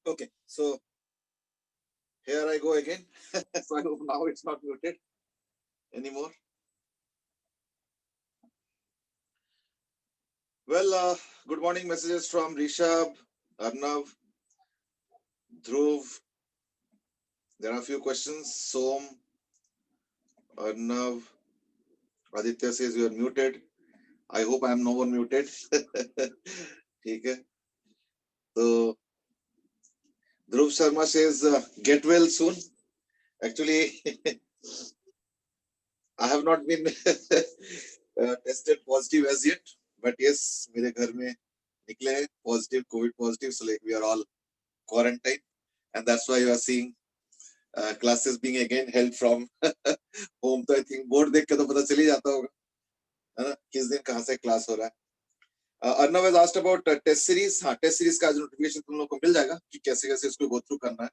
Okay, so here I go again. So I hope now it's not muted anymore. Well, good morning messages from Rishabh, Arnav, Dhruv. There are a few questions. Som, Arnav, Aditya says you are muted. I hope I am no one muted. ठीक है. So Dhruv Sharma says get well soon. Actually, I have not been tested positive as yet, but yes, मेरे घर में निकले हैं positive, COVID positive, so like we are all quarantined, and that's why you are seeing classes being again held from home. तो I think board देख के तो पता चल ही जाता होगा, है ना, किस दिन कहाँ से क्लास हो रहा है. Arnav has asked about test series. हाँ, test series का आज नोटिफिकेशन तुम लोग को मिल जाएगा कि कैसे कैसे इसको go through करना है.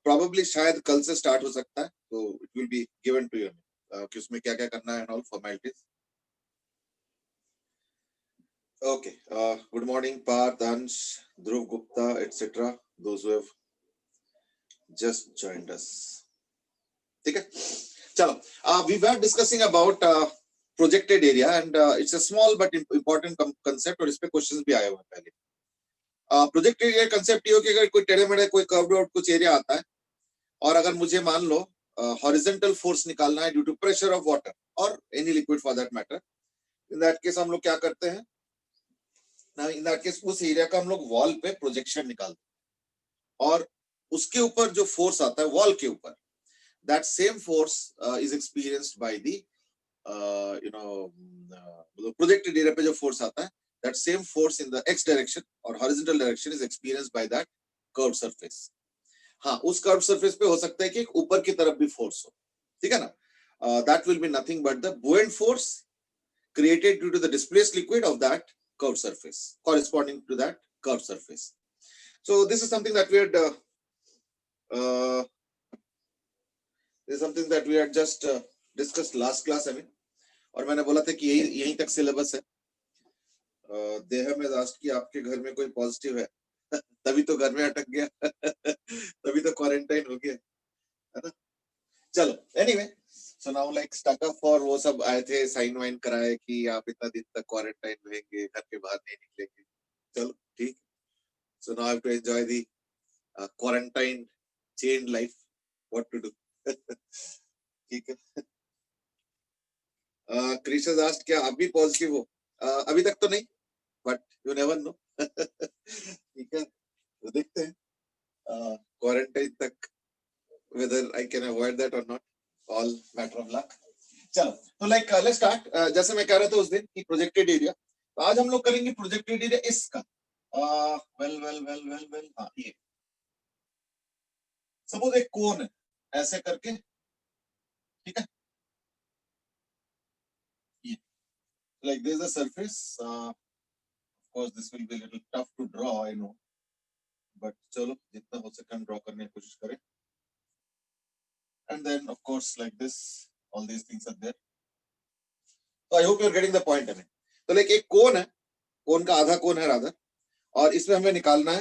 Probably शायद कल से start हो सकता है, तो it will be given to you. कि उसमें क्या क्या करना है and all formalities. Okay. Good morning, Parth, Ansh, Dhruv Gupta, etc. Those who have just joined us. Okay. Chalo. We were discussing about projected area, and it's a small but important concept. और इस पे questions भी आए हुए हैं पहले. Projected area concept ये हो कि अगर कोई टेढ़े मेढ़े कोई curved out कुछ area आता है, और अगर मुझे मान लो horizontal force निकालना है due to pressure of water or any liquid for that matter, in that case हम लोग क्या करते हैं? Now in that case उस एरिया का हम लोग वॉल पे प्रोजेक्शन निकालते हैं, और उसके ऊपर जो फोर्स आता है वॉल के ऊपर, that same force is experienced by the projected area पे जो फोर्स आता है, that same force in the x direction or horizontal direction is experienced by that curved surface. हाँ, उस कर्व सरफेस पे हो सकता है कि ऊपर की तरफ भी फोर्स हो, ठीक है ना. That will be nothing but the buoyant force created due to the displaced liquid of that curved surface, corresponding to that curved surface. So this is something that we had just discussed last class. I mean, और मैंने बोला था कि यहीं तक syllabus है. देहा में asked कि आपके घर में कोई पॉजिटिव है, तभी तो घर में अटक गया, तभी तो क्वारंटाइन हो गया, है ना. चलो, anyway, so now like stuck up for वो सब आए थे, साइन वाइन कराए कि आप इतना दिन तक क्वारंटाइन रहेंगे, घर के बाहर नहीं निकलेंगे. चलो ठीक. So now I have to enjoy the quarantine chain life. What to do. ठीक है. क्रिश हैज आस्क्ड क्या आप भी पॉजिटिव हो? अभी तक तो नहीं, बट यू नेवर नो. ठीक है, तो देखते हैं क्वारंटाइन तक whether I can avoid that or not. All matter of luck. चलो, तो लाइक लेट्स स्टार्ट. जैसे मैं कह रहा था उस दिन कि प्रोजेक्टेड एरिया, तो आज हम लोग करेंगे प्रोजेक्टेड एरिया इसका. वेल हाँ, ये सपोज एक कोन है ऐसे करके, ठीक है, ये like there is a surface. Of course this will be a little tough to draw, I know, but चलो जितना हो सके हम ड्रॉ करने की कोशिश करें. And then of course like this, all these things are there. So I hope you are getting the point. I mean, तो like एक कोन है, कोन का आधा कोन है राधर, और इसमें हमें निकालना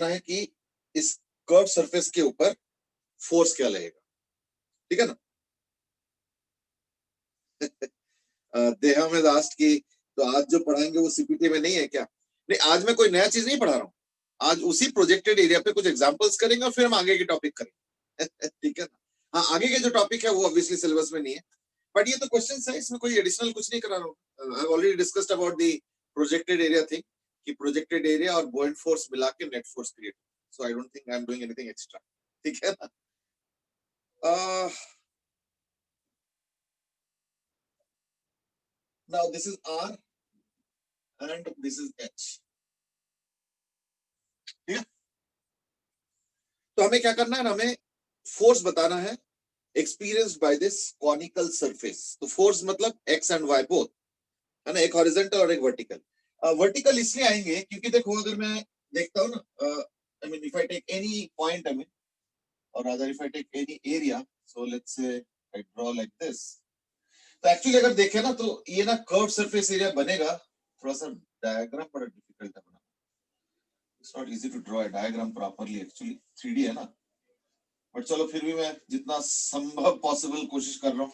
है कि इस कर्व सरफेस के ऊपर फोर्स क्या लगेगा, ठीक है ना. देहा में आस्क्ड कि तो आज जो पढ़ाएंगे वो सीपीटी में नहीं है क्या? नहीं, आज मैं कोई नया चीज नहीं पढ़ा रहा हूँ. आज उसी प्रोजेक्टेड एरिया पे कुछ एग्जांपल्स करेंगे और फिर हम आगे के टॉपिक करेंगे. ठीक है ना. हाँ, आगे के जो टॉपिक है वो ऑब्वियसली सिलेबस में नहीं है, बट ये तो क्वेश्चंस है, इसमें कोई एडिशनल कुछ नहीं करा रहा हूँ. I have already discussed about the projected area thing कि प्रोजेक्टेड एरिया और बुओयंट फोर्स मिला के net force create. So I don't think I am doing anything extra. ठीक है ना. Now this is R and this is H. ठीक है. तो हमें क्या करना है, हमें फोर्स बताना है experienced by this conical surface. तो फोर्स मतलब x and y both, है ना, एक हॉरिजॉन्टल और एक वर्टिकल. वर्टिकल इसलिए आएंगे क्योंकि देखो अगर मैं देखता हूँ ना, I mean if I take any point, I mean, और other if I take any area, so let's say I draw like this. तो एक्चुअली अगर देखें ना तो ये ना कर्व सरफेस एरिया बनेगा थोड़ा सा डायग्राम बड़ा डिफिकल्ट है बनाना. It's not easy to draw a diagram properly, actually 3D है ना. बट चलो फिर भी मैं जितना संभव पॉसिबल कोशिश कर रहा हूँ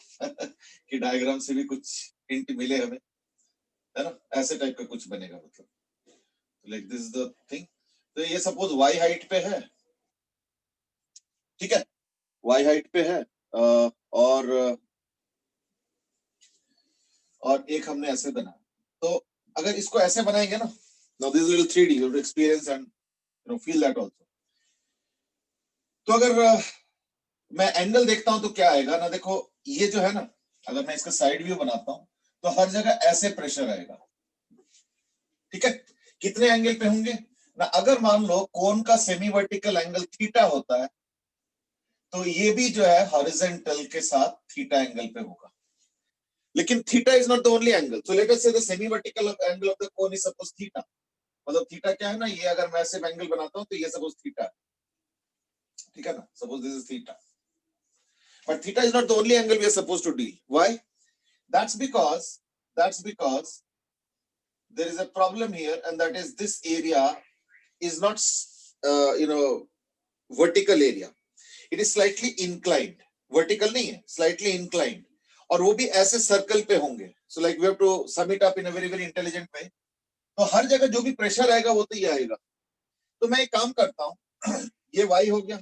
कि डायग्राम से भी कुछ हिंट मिले हमें, है ना. ऐसे टाइप का कुछ बनेगा, मतलब like this is the thing. तो ये सपोज y हाइट पे है, ठीक है, y हाइट पे है, और एक हमने ऐसे बना. तो अगर इसको ऐसे बनाएंगे ना, now this little 3D you experience and you know feel that also. तो अगर मैं एंगल देखता हूं तो क्या आएगा ना, देखो ये जो है ना, अगर मैं इसका साइड व्यू बनाता हूं तो हर जगह ऐसे प्रेशर आएगा, ठीक है. कितने एंगल पे होंगे ना, अगर मान लो कोन का सेमी वर्टिकल एंगल थीटा होता है, तो ये भी जो है हॉरिजॉन्टल के साथ थीटा एंगल पे होगा. लेकिन theta is not the only angle. So let us say the semi vertical angle of the cone is suppose theta. मतलब थीटा क्या है ना, ये अगर मैं ऐसे एंगल बनाता हूं तो ये सपोज थीटा है, ठीक है ना. Suppose this is theta. But theta is not the only angle we are supposed to deal. Why? That's because there is a problem here, and that is this area is not vertical area. It is slightly inclined. Vertical नहीं है, slightly inclined. और वो भी ऐसे circle पे होंगे. So like we have to sum it up in a very very intelligent way. तो हर जगह जो भी प्रेशर आएगा वो तो ये आएगा. तो मैं एक काम करता हूं, ये y हो गया,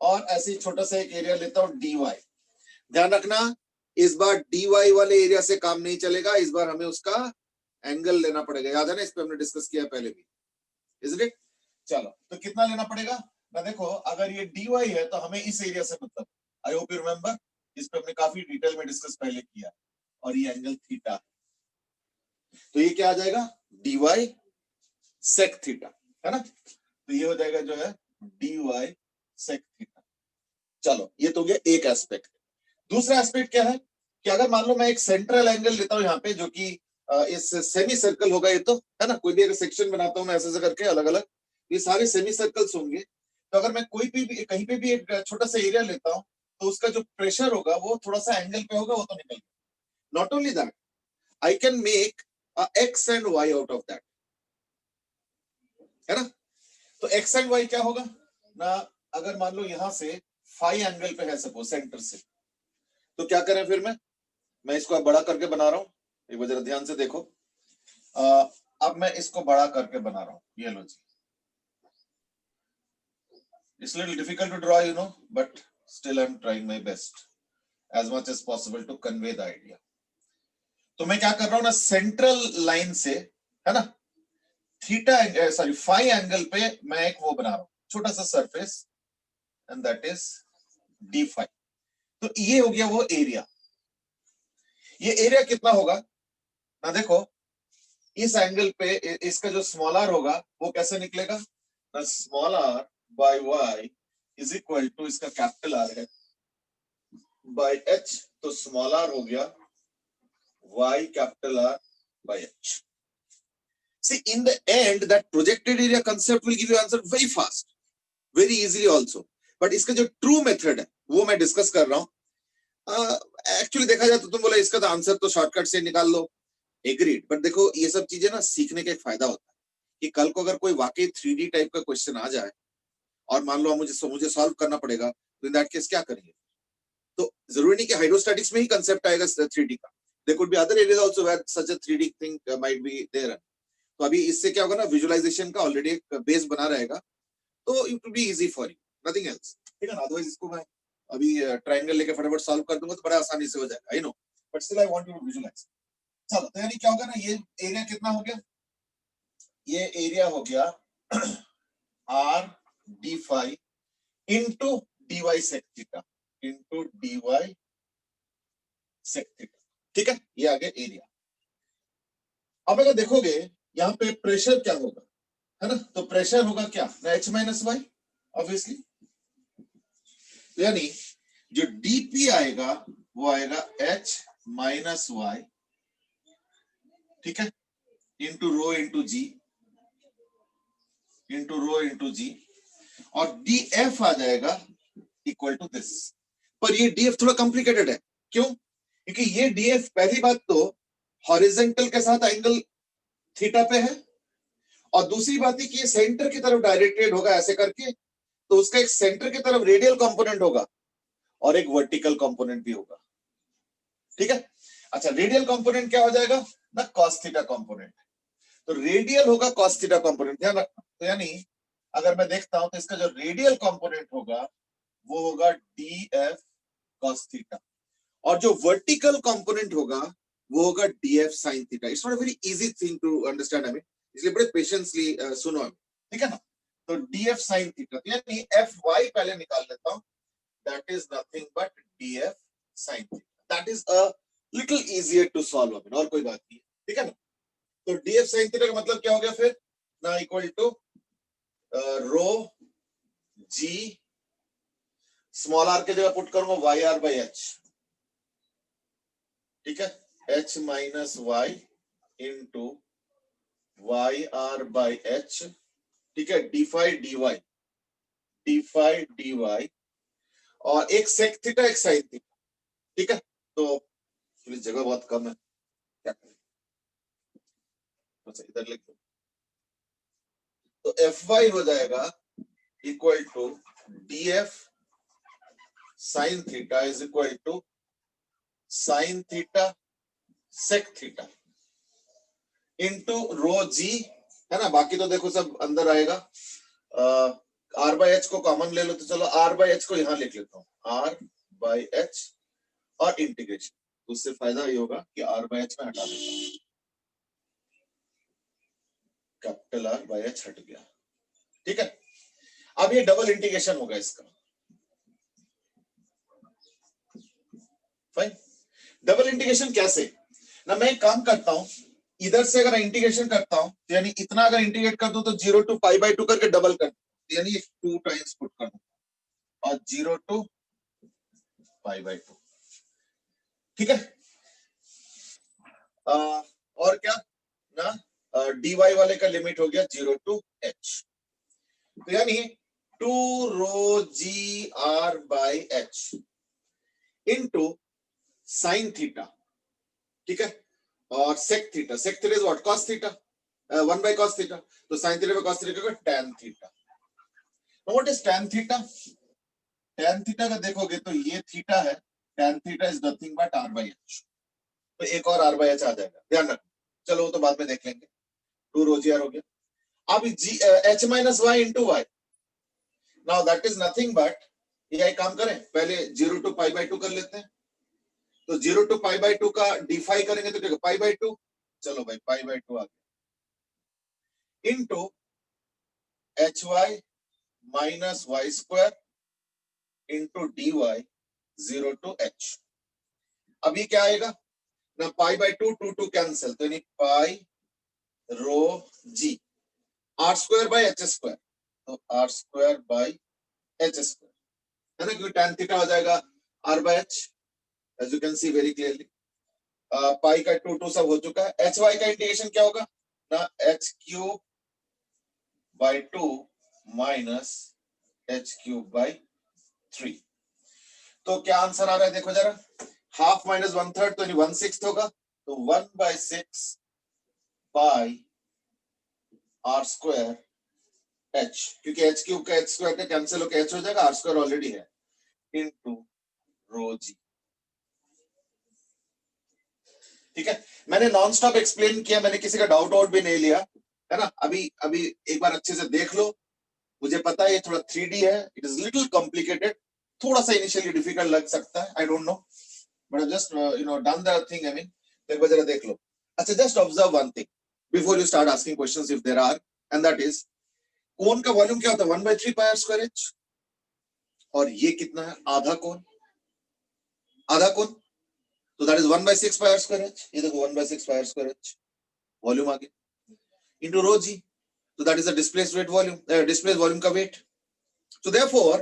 और ऐसे छोटा सा एक एरिया लेता हूं dy. ध्यान रखना, इस बार dy वाले एरिया से काम नहीं चलेगा, इस बार हमें उसका एंगल लेना पड़ेगा. याद है ना, इस पे हमने डिस्कस किया पहले भी, इज इट. चलो तो कितना लेना पड़ेगा ना, देखो अगर ये dy है तो हमें इस एरिया से मतलब, आई होप यू रिमेंबर, इस पे हमने काफी डिटेल में डिस्कस पहले किया, और ये एंगल थीटा. तो ये क्या आ जाएगा, dy sec थीटा, है ना. तो ये हो जाएगा जो है dy sec थीटा. चलो ये तो गया एक एस्पेक्ट. दूसरा एस्पेक्ट क्या है कि अगर मान लो मैं एक सेंट्रल एंगल लेता हूं यहाँ पे, जो कि इस सेमी सर्कल होगा ये, तो है ना, कोई भी अगर सेक्शन बनाता हूं मैं ऐसे करके अलग अलग, ये सारे सेमी सर्कल्स होंगे. तो अगर मैं कोई भी कहीं पे भी एक छोटा सा एरिया लेता हूं तो उसका जो प्रेशर होगा वो थोड़ा सा एंगल पे होगा, वो तो निकल. Not only that, I can make X and Y out of that, है ना. तो एक्स एंड वाई क्या होगा ना, अगर मान लो यहां से फाई एंगल पे है सपोज सेंटर से, तो क्या करें फिर मैं इसको बड़ा करके बना रहा हूं. एक बार जरा ध्यान से देखो, अब मैं इसको बड़ा करके बना रहा हूं. ये लो जी, it's little difficult to draw, you know, but still I am trying my best as much as possible to convey the idea. तो मैं क्या कर रहा हूं ना, सेंट्रल लाइन से, है ना, थीटा सॉरी फाई एंगल पे मैं एक वो बना रहा हूं, छोटा सा surface, and that is D phi. तो ये हो गया वो एरिया. ये एरिया कितना होगा ना, देखो इस एंगल पे इसका जो स्मॉल आर होगा वो कैसे निकलेगा ना, small R by Y is equal to, इसका कैपिटल आर है, बाय एच. तो स्मॉल आर हो गया Y capital R by H. See, in the end, that projected area concept will give you answer very fast, very easily also. But इसका जो true method है वो मैं discuss कर रहा हूँ. एक्चुअली देखा जाए तो तुम बोला इसका तो आंसर तो शॉर्टकट से निकाल लो, एग्रीड. बट देखो ये सब चीजें ना सीखने का एक फायदा होता है कि कल को अगर कोई वाकई 3D टाइप का क्वेश्चन आ जाए और मान लो मुझे सॉल्व करना पड़ेगा, तो इन दैट केस क्या करेंगे. तो जरूरी नहीं कि हाइड्रोस्टैटिक्स में ही कंसेप्ट आएगा 3D का. There could be other areas also where such a 3D thing might be there. तो अभी इससे क्या होगा ना, विजुअलाइजेशन का ऑलरेडी एक बेस बना रहेगा, तो it will be easy for you, nothing else, ठीक है ना. अदरवाइज इसको मैं अभी ट्रायंगल लेके फटाफट सॉल्व कर दूंगा तो बड़ा आसानी से हो जाएगा, I know, but still I want you to visualize. चलो तो यानी क्या होगा ना, ये एरिया कितना हो गया, ये एरिया हो गया R D phi into D Y sec theta, into D Y sec theta, ठीक है. ये आ गया एरिया. अब अगर देखोगे यहाँ पे प्रेशर क्या होगा, है ना, तो प्रेशर होगा क्या ना, एच माइनस वाई ऑब्वियसली. यानी जो डीपी आएगा वो आएगा एच माइनस वाई, ठीक है, into rho into G, into rho into जी, और डी एफ आ जाएगा इक्वल टू दिस. पर ये डी एफ थोड़ा कॉम्प्लिकेटेड है. क्यों? क्योंकि ये डी एफ पहली बात तो हॉरिजॉन्टल के साथ एंगल थीटा पे है, और दूसरी बात है कि ये सेंटर की तरफ डायरेक्टेड होगा ऐसे करके, तो उसका एक सेंटर की तरफ रेडियल कंपोनेंट होगा और एक वर्टिकल कंपोनेंट भी होगा। ठीक है, अच्छा रेडियल कंपोनेंट क्या हो जाएगा ना, cos थीटा कंपोनेंट। तो रेडियल होगा cos थीटा कंपोनेंट, ध्यान रखना। तो यानी अगर मैं देखता हूं तो इसका जो रेडियल कंपोनेंट होगा वो होगा df cos थीटा, और जो वर्टिकल कंपोनेंट होगा वो होगा df sin theta. It's not a very easy thing to understand हमें, इसलिए बड़े पेशेंसली सुनो, ठीक है ना। तो df sin थीटा, यानी fy पहले निकाल लेता हूं, that is nothing but df sin theta. That is a little easier to solve, और कोई बात नहीं, ठीक है ना। तो df sin थीटा का मतलब क्या हो गया फिर ना, equal to rho g, small R के जगह पुट करूंगा वाई आर बाई एच, ठीक है, h minus Y into Y R by H, ठीक है, डी फाई डी वाई, और एक सेक थीटा एक साइन थीटा, ठीक है। तो जगह बहुत कम है, क्या करें, अच्छा इधर लिख दो। तो एफ वाई हो जाएगा equal to D F sine theta is equal to sine theta sec theta into rho G, है ना। बाकी तो देखो सब अंदर आएगा, आर बाई एच को कॉमन ले लो, तो चलो आर बाई एच को यहां लिख लेता हूँ, आर बाई एच और इंटीग्रेशन, तो उससे फायदा ये होगा कि आर बाई एच में हटा देता हूँ, कैपिटल आर बाई एच हट गया, ठीक है। अब ये डबल इंटीग्रेशन होगा इसका, फाइन। डबल इंटीग्रेशन कैसे ना, मैं एक काम करता हूं, इधर से अगर इंटीग्रेशन करता हूं तो यानी इतना अगर इंटीग्रेट कर दूं तो 0 टू पाई बाई 2 करके डबल कर दूं, यानी 2 टाइम्स पुट कर दूं, और 0 टू पाई बाई 2, ठीक है। और क्या ना, डी वाई वाले का लिमिट हो गया 0 टू एच, तो यानी 2 rho G R by H into sine theta, ठीक है, और sec theta is what, cos theta, 1 by cos theta, तो sin theta by cos theta का tan थीटा। तो what is tan theta, tan theta का देखोगे तो ये थीटा है, tan theta is nothing but r by h, तो एक और r by h आ जाएगा, ध्यान रखना। चलो वो तो बाद में देख लेंगे, 2 रो जी आर हो गया। अब g h minus y into Y, now that is nothing but, ये एक काम करें पहले 0 टू पाई बाई 2 कर लेते हैं, तो 0 टू पाई बाई 2 का डिफाई करेंगे तो क्या, पाई बाई 2, चलो भाई पाई बाई 2 आ गया, into H Y minus Y square into D Y 0 to H. अब ये क्या आएगा ना, पाई बाई 2 2 2 कैंसिल, तो यानी pi rho G R square by H square, तो R square by H square, है ना, क्योंकि tan थीटा हो जाएगा R by H, as you can see very clearly. Pi का 2 2 सब हो चुका है, एच वाई का इंटीग्रेशन क्या होगा ना, H cube by 2 minus H cube by 3। तो क्या आंसर आ रहा है देखो जरा, हाफ माइनस 1/3 तो 1/6 होगा, तो 1/6 बाई आर स्क्वायर एच, क्योंकि एच क्यूब का एच स्क्वायर का कैंसिल होकर एच हो जाएगा, आर स्क्वायर ऑलरेडी है, इनटू रो जी, ठीक है। मैंने नॉन स्टॉप एक्सप्लेन किया, मैंने किसी का डाउट आउट भी नहीं लिया, है ना। अभी अभी एक बार अच्छे से देख लो, मुझे पता है ये थोड़ा 3D है, इट इज लिटिल कॉम्प्लिकेटेड, थोड़ा सा इनिशियली डिफिकल्ट लग सकता है, I don't know, but just done the thing, I mean, एक बार जरा देख लो। अच्छा just observe one thing before you start asking questions if there are, and that is cone का वॉल्यूम क्या होता है, 1/3 पाई आर स्क्वायर एच, और ये कितना है, आधा कोन, आधा कोन, तो that is 1/6 pi R square H, ये देखो 1/6 pi R square H volume आ गया, into rho G, so that is the displaced weight volume, displaced volume का weight, so therefore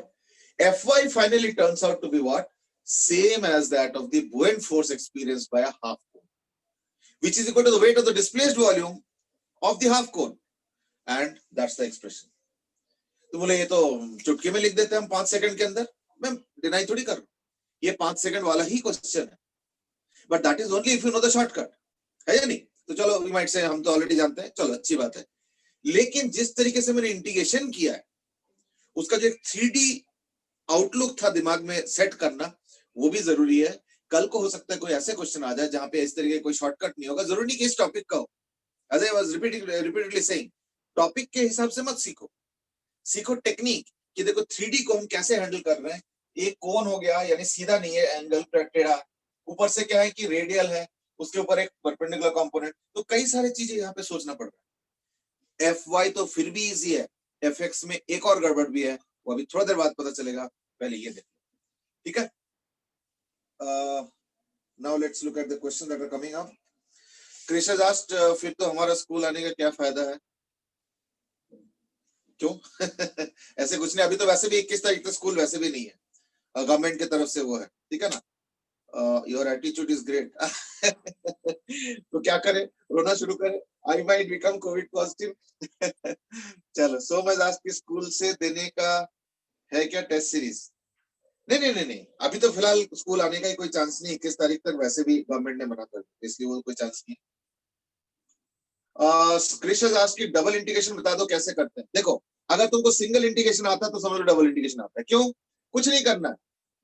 Fy finally turns out to be what, same as that of the buoyant force experienced by a half cone, which is equal to the weight of the displaced volume of the half cone, and that's the expression। तो बोले ये तो चुटकी में लिख देते हैं हम 5 सेकंड के अंदर, मैं डिनाई थोड़ी कर रहा हूं, ये 5 सेकंड वाला ही क्वेश्चन है, but that is only if you know the shortcut, है या नहीं। तो चलो वी माइट से हम तो ऑलरेडी जानते हैं, चलो अच्छी बात है। लेकिन जिस तरीके से मैंने इंटीग्रेशन किया है, उसका जो एक 3D आउटलुक था दिमाग में सेट करना, वो भी जरूरी है। कल को हो सकता है कोई ऐसे क्वेश्चन आ जाए जहां पे इस तरीके कोई शॉर्टकट नहीं होगा, जरूरी नहीं कि इस टॉपिक का हो। As I was repeatedly saying, topic के हिसाब से मत सीखो, सीखो टेक्निक कि देखो 3D को हम कैसे हैंडल कर रहे हैं। एक कोन हो गया, यानी सीधा नहीं है, एंगल टेढ़ा, ऊपर से क्या है कि रेडियल है, उसके ऊपर एक परपेंडिकुलर कंपोनेंट, तो कई सारी चीजें यहाँ पे सोचना पड़ रहा है। Fy तो फिर भी इजी है, Fx में एक और गड़बड़ भी है, वो अभी थोड़ा देर बाद पता चलेगा, पहले ये देख, ठीक है। Now let's look at the question that are coming up. Krish has asked, फिर तो हमारा स्कूल आने का क्या फायदा है? क्यों? ऐसे कुछ नहीं, अभी तो वैसे भी 21 तारीख तक स्कूल वैसे भी नहीं है, गवर्नमेंट की तरफ से वो है, ठीक है ना। Your attitude is great. तो क्या करें, रोना शुरू करें? I might become Covid positive. चलो, सो मच आज की स्कूल से देने का है क्या टेस्ट सीरीज? नहीं नहीं नहीं नहीं, अभी तो फिलहाल स्कूल आने का ही कोई चांस नहीं, 21 तारीख तक वैसे भी गवर्नमेंट ने मना कर दिया, इसलिए वो कोई चांस नहीं। क्रिश आज की डबल इंटीग्रेशन बता दो कैसे करते हैं। देखो, अगर तुमको सिंगल इंटीग्रेशन आता है तो समझ लो डबल इंटीग्रेशन आता है। क्यों? कुछ नहीं करना है,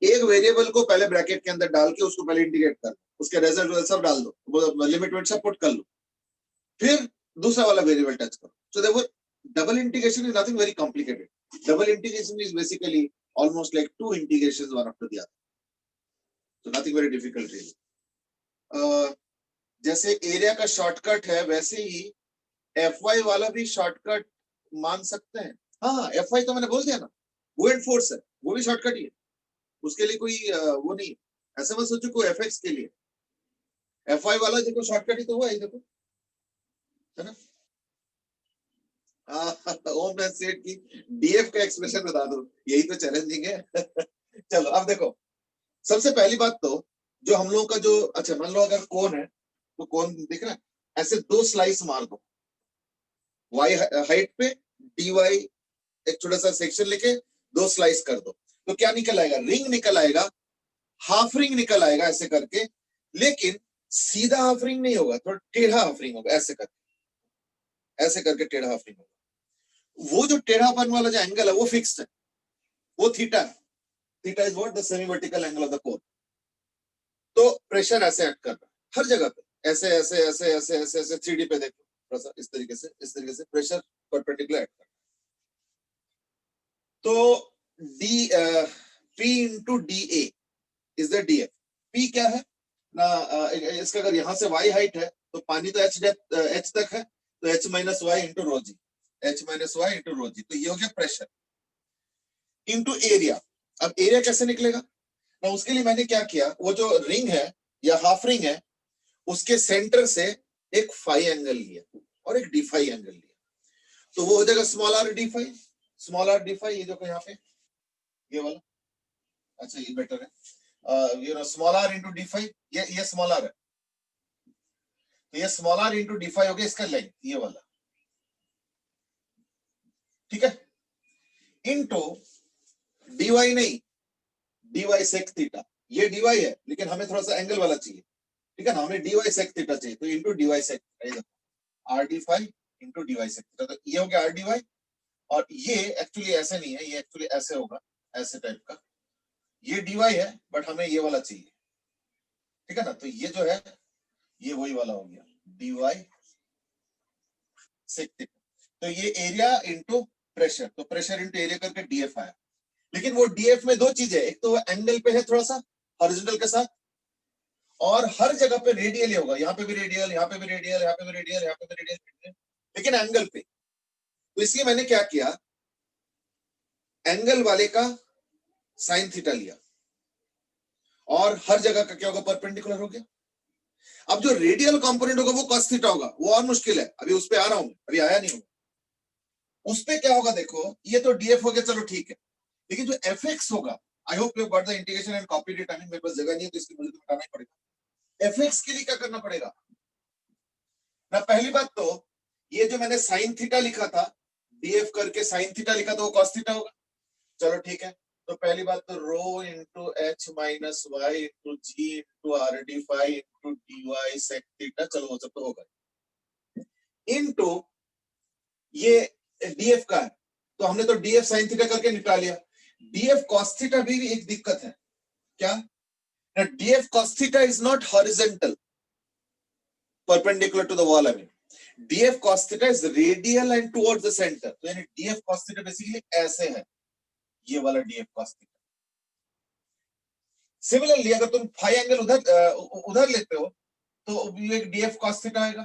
एक वेरिएबल को पहले ब्रैकेट के अंदर डाल के उसको पहले इंटीग्रेट कर, उसके रिजल्ट सब डाल दो, लिमिट सब पुट कर लो, फिर दूसरा वाला वेरिएबल टच करो। सो देखो, double integration is nothing very complicated. Double integration is basically almost like two integrations one after the other, so nothing very difficult really. जैसे एरिया का शॉर्टकट है, वैसे ही Fy वाला भी शॉर्टकट मान सकते हैं। हाँ, Fy तो मैंने बोल दिया ना, वो एंड फोर्स है, वो भी शॉर्टकट ही है, उसके लिए कोई वो नहीं, ऐसा मत सोचो कोई Fx के लिए। Fy वाला देखो शॉर्टकट ही तो हुआ है, देखो, है ना। ओम सेठ की डीएफ का एक्सप्रेशन बता दो, यही तो चैलेंजिंग है। चलो अब देखो, सबसे पहली बात तो जो हम लोगों का जो, अच्छा मान लो अगर कोन है, तो कोन दिख रहा है, ऐसे दो स्लाइस मार दो, वाई हाइट पे, डी वाई, एक छोटा सा सेक्शन लेके दो स्लाइस कर दो, तो क्या निकल आएगा? रिंग निकल आएगा, हाफ रिंग निकल आएगा ऐसे करके। लेकिन सीधा हाफ रिंग नहीं होगा, थोड़ा टेढ़ा हाफ रिंग होगा, ऐसे करके टेढ़ा हाफ रिंग होगा। वो जो टेढ़ापन वाला जो एंगल है वो फिक्स्ड है, वो थीटा है। Theta is what? The semi vertical angle of the कोन। तो प्रेशर ऐसे एक्ट कर रहा है हर जगह पे, ऐसे ऐसे ऐसे ऐसे ऐसे ऐसे 3D पे देखो, थोड़ा सा इस तरीके से प्रेशर परपेंडिकुलर एक्ट कर रहा है। तो D P into d A is the D F. P क्या है ना, इसका अगर यहां से वाई हाइट है तो पानी तो एच डेप्थ एच तक है, तो H minus Y into rho G, H minus Y into rho G, तो ये हो गया प्रेशर इंटू एरिया। अब एरिया कैसे निकलेगा ना, उसके लिए मैंने क्या किया, वो जो रिंग है या हाफ रिंग है, उसके सेंटर से एक फाई एंगल लिया और एक डी फाई एंगल लिया, तो वो हो जाएगा small R D phi. Small R D phi, ये जो यहाँ पे ये वाला, अच्छा ये बेटर है, you know small R into D phi, ये स्मॉल आर है, तो ये small R into D phi हो गया इसका लेंथ, ये वाला, ठीक है, इंटू डी वाई नहीं, डी वाई सेक थीटा, ये डी वाई है लेकिन हमें थोड़ा सा एंगल वाला चाहिए, ठीक है ना, हमें डी वाई सेक थीटा चाहिए, तो into D Y sec R D phi into D Y sec theta, तो ये हो गया आर डी वाई। और ये एक्चुअली ऐसे नहीं है, ये एक्चुअली ऐसे होगा, ऐसे टाइप का, ये डी वाई है बट हमें ये वाला चाहिए, ठीक है ना, तो ये जो है ये वही वाला हो गया डी वाई सेक थीटा। तो ये एरिया इंटू प्रेशर, तो प्रेशर इंटू एरिया करके डीएफ आया। लेकिन वो डीएफ में दो चीजें, एक तो वो एंगल पे है थोड़ा सा हॉरिजॉन्टल के साथ, और हर जगह पे रेडियल ही होगा, यहाँ पे भी रेडियल, यहाँ पे भी रेडियल, यहाँ पे भी रेडियल, यहाँ पे भी रेडियल, लेकिन एंगल पे। तो इसलिए मैंने क्या किया, एंगल वाले का साइन थीटा लिया, और हर जगह का क्या होगा, परपेंडिकुलर हो गया। अब जो रेडियल कंपोनेंट होगा वो कॉस थीटा होगा, वो और मुश्किल है, अभी उस पे आ रहा हूं, अभी आया नहीं हूं। उस पे क्या होगा देखो, ये तो डीएफ हो गया, चलो ठीक है, लेकिन जो एफ एक्स होगा, I hope you got the integration and copied it, मेरे पास जगह नहीं है तो इसकी मुझे तो बताना ही पड़ेगा। एफ एक्स के लिए क्या करना पड़ेगा ना, पहली बात तो ये जो मैंने साइन थीटा लिखा था, डीएफ करके साइन थीटा लिखा था, वो कॉस थीटा होगा, चलो ठीक है। तो पहली बात तो rho into H minus Y into G into R D phi into D Y sec theta, चलो वो सब तो होगा। इनटू ये डीएफ का है, तो हमने तो डीएफ साइन थीटा करके निपटा लिया। डीएफ कॉस थीटा भी एक दिक्कत है, क्या? DF cos theta is not horizontal perpendicular to the wall, I mean DF cos theta is radial and towards the centre, तो यानी डीएफ कॉस थीटा बेसिकली ऐसे है, ये वाला डीएफ कॉस थीटा। सिमिलरली अगर तुम फाई एंगल उधर लेते हो तो एक डीएफ कॉस थीटा आएगा।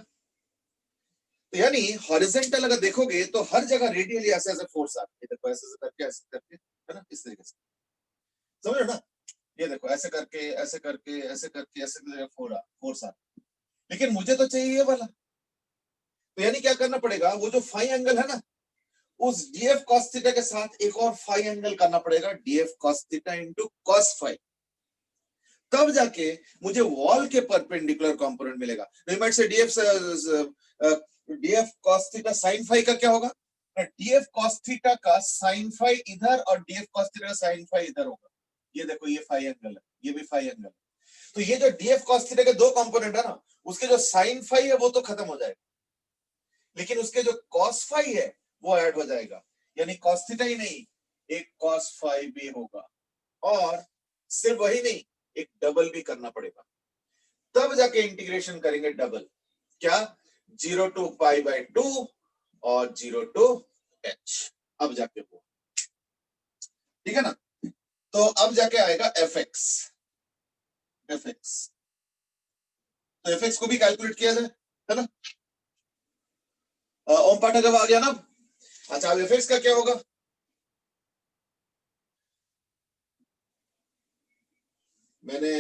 तो यानी हॉरिजॉन्टल अगर देखोगे तो हर जगह रेडियली ऐसे ऐसे फोर्स आते हैं, देखो ऐसे करके ऐसे करके, है ना, इस तरीके से, समझ रहे हो ना? ये देखो ऐसे करके ऐसे करके ऐसे करके ऐसे फोर्स आते, लेकिन मुझे तो चाहिए ये वाला। तो यानी क्या करना पड़ेगा, वो जो फाई एंगल है ना, उस डीएफ कॉस थीटा के साथ एक और फाई एंगल करना पड़ेगा, DF cos theta into cos phi, तब जाके मुझे वॉल के परपेंडिकुलर कंपोनेंट मिलेगा। You might say DF cos theta sine phi का क्या होगा? डीएफ कॉस थीटा का साइन फाई इधर और डीएफ कॉस थीटा का साइन फाई इधर होगा। ये देखो ये फाई एंगल है, ये भी फाई एंगल है। तो ये जो डीएफ कॉस थीटा के दो कंपोनेंट है ना, उसके जो साइन फाई है वो तो खत्म हो जाएगा, लेकिन उसके जो कॉस फाई है वो ऐड हो जाएगा, यानी कॉस थीटा ही नहीं, एक कॉस फाई भी होगा। और सिर्फ वही नहीं, एक डबल भी करना पड़ेगा, तब जाके इंटीग्रेशन करेंगे डबल। क्या? 0 टू पाई बाय 2 और 0 टू h, अब जाके वो, ठीक है ना? तो अब जाके आएगा fx। तो fx को भी कैलकुलेट किया जाए, है ना? ओम पाठक जब आ गया ना। अच्छा, अब fx का क्या होगा? मैंने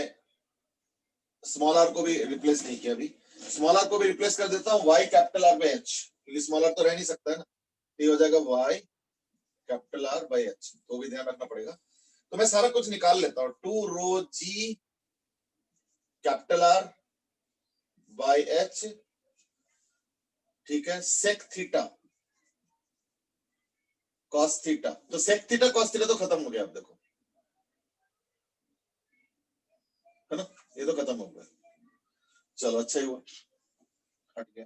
स्मॉल आर को भी रिप्लेस नहीं किया, अभी स्मॉल आर को भी रिप्लेस कर देता हूं y capital R by h, क्योंकि स्मॉल आर तो रह नहीं सकता है ना, ये हो जाएगा y capital R by h, तो भी ध्यान रखना पड़ेगा। तो मैं सारा कुछ निकाल लेता हूं, 2 rho g capital R by h, ठीक है, सेक थीटा कॉस थीटा, तो सेक थीटा कॉस थीटा तो खत्म हो गया, आप देखो, है ना, ये तो खत्म हो गया। चलो अच्छा ही हुआ, हट गया।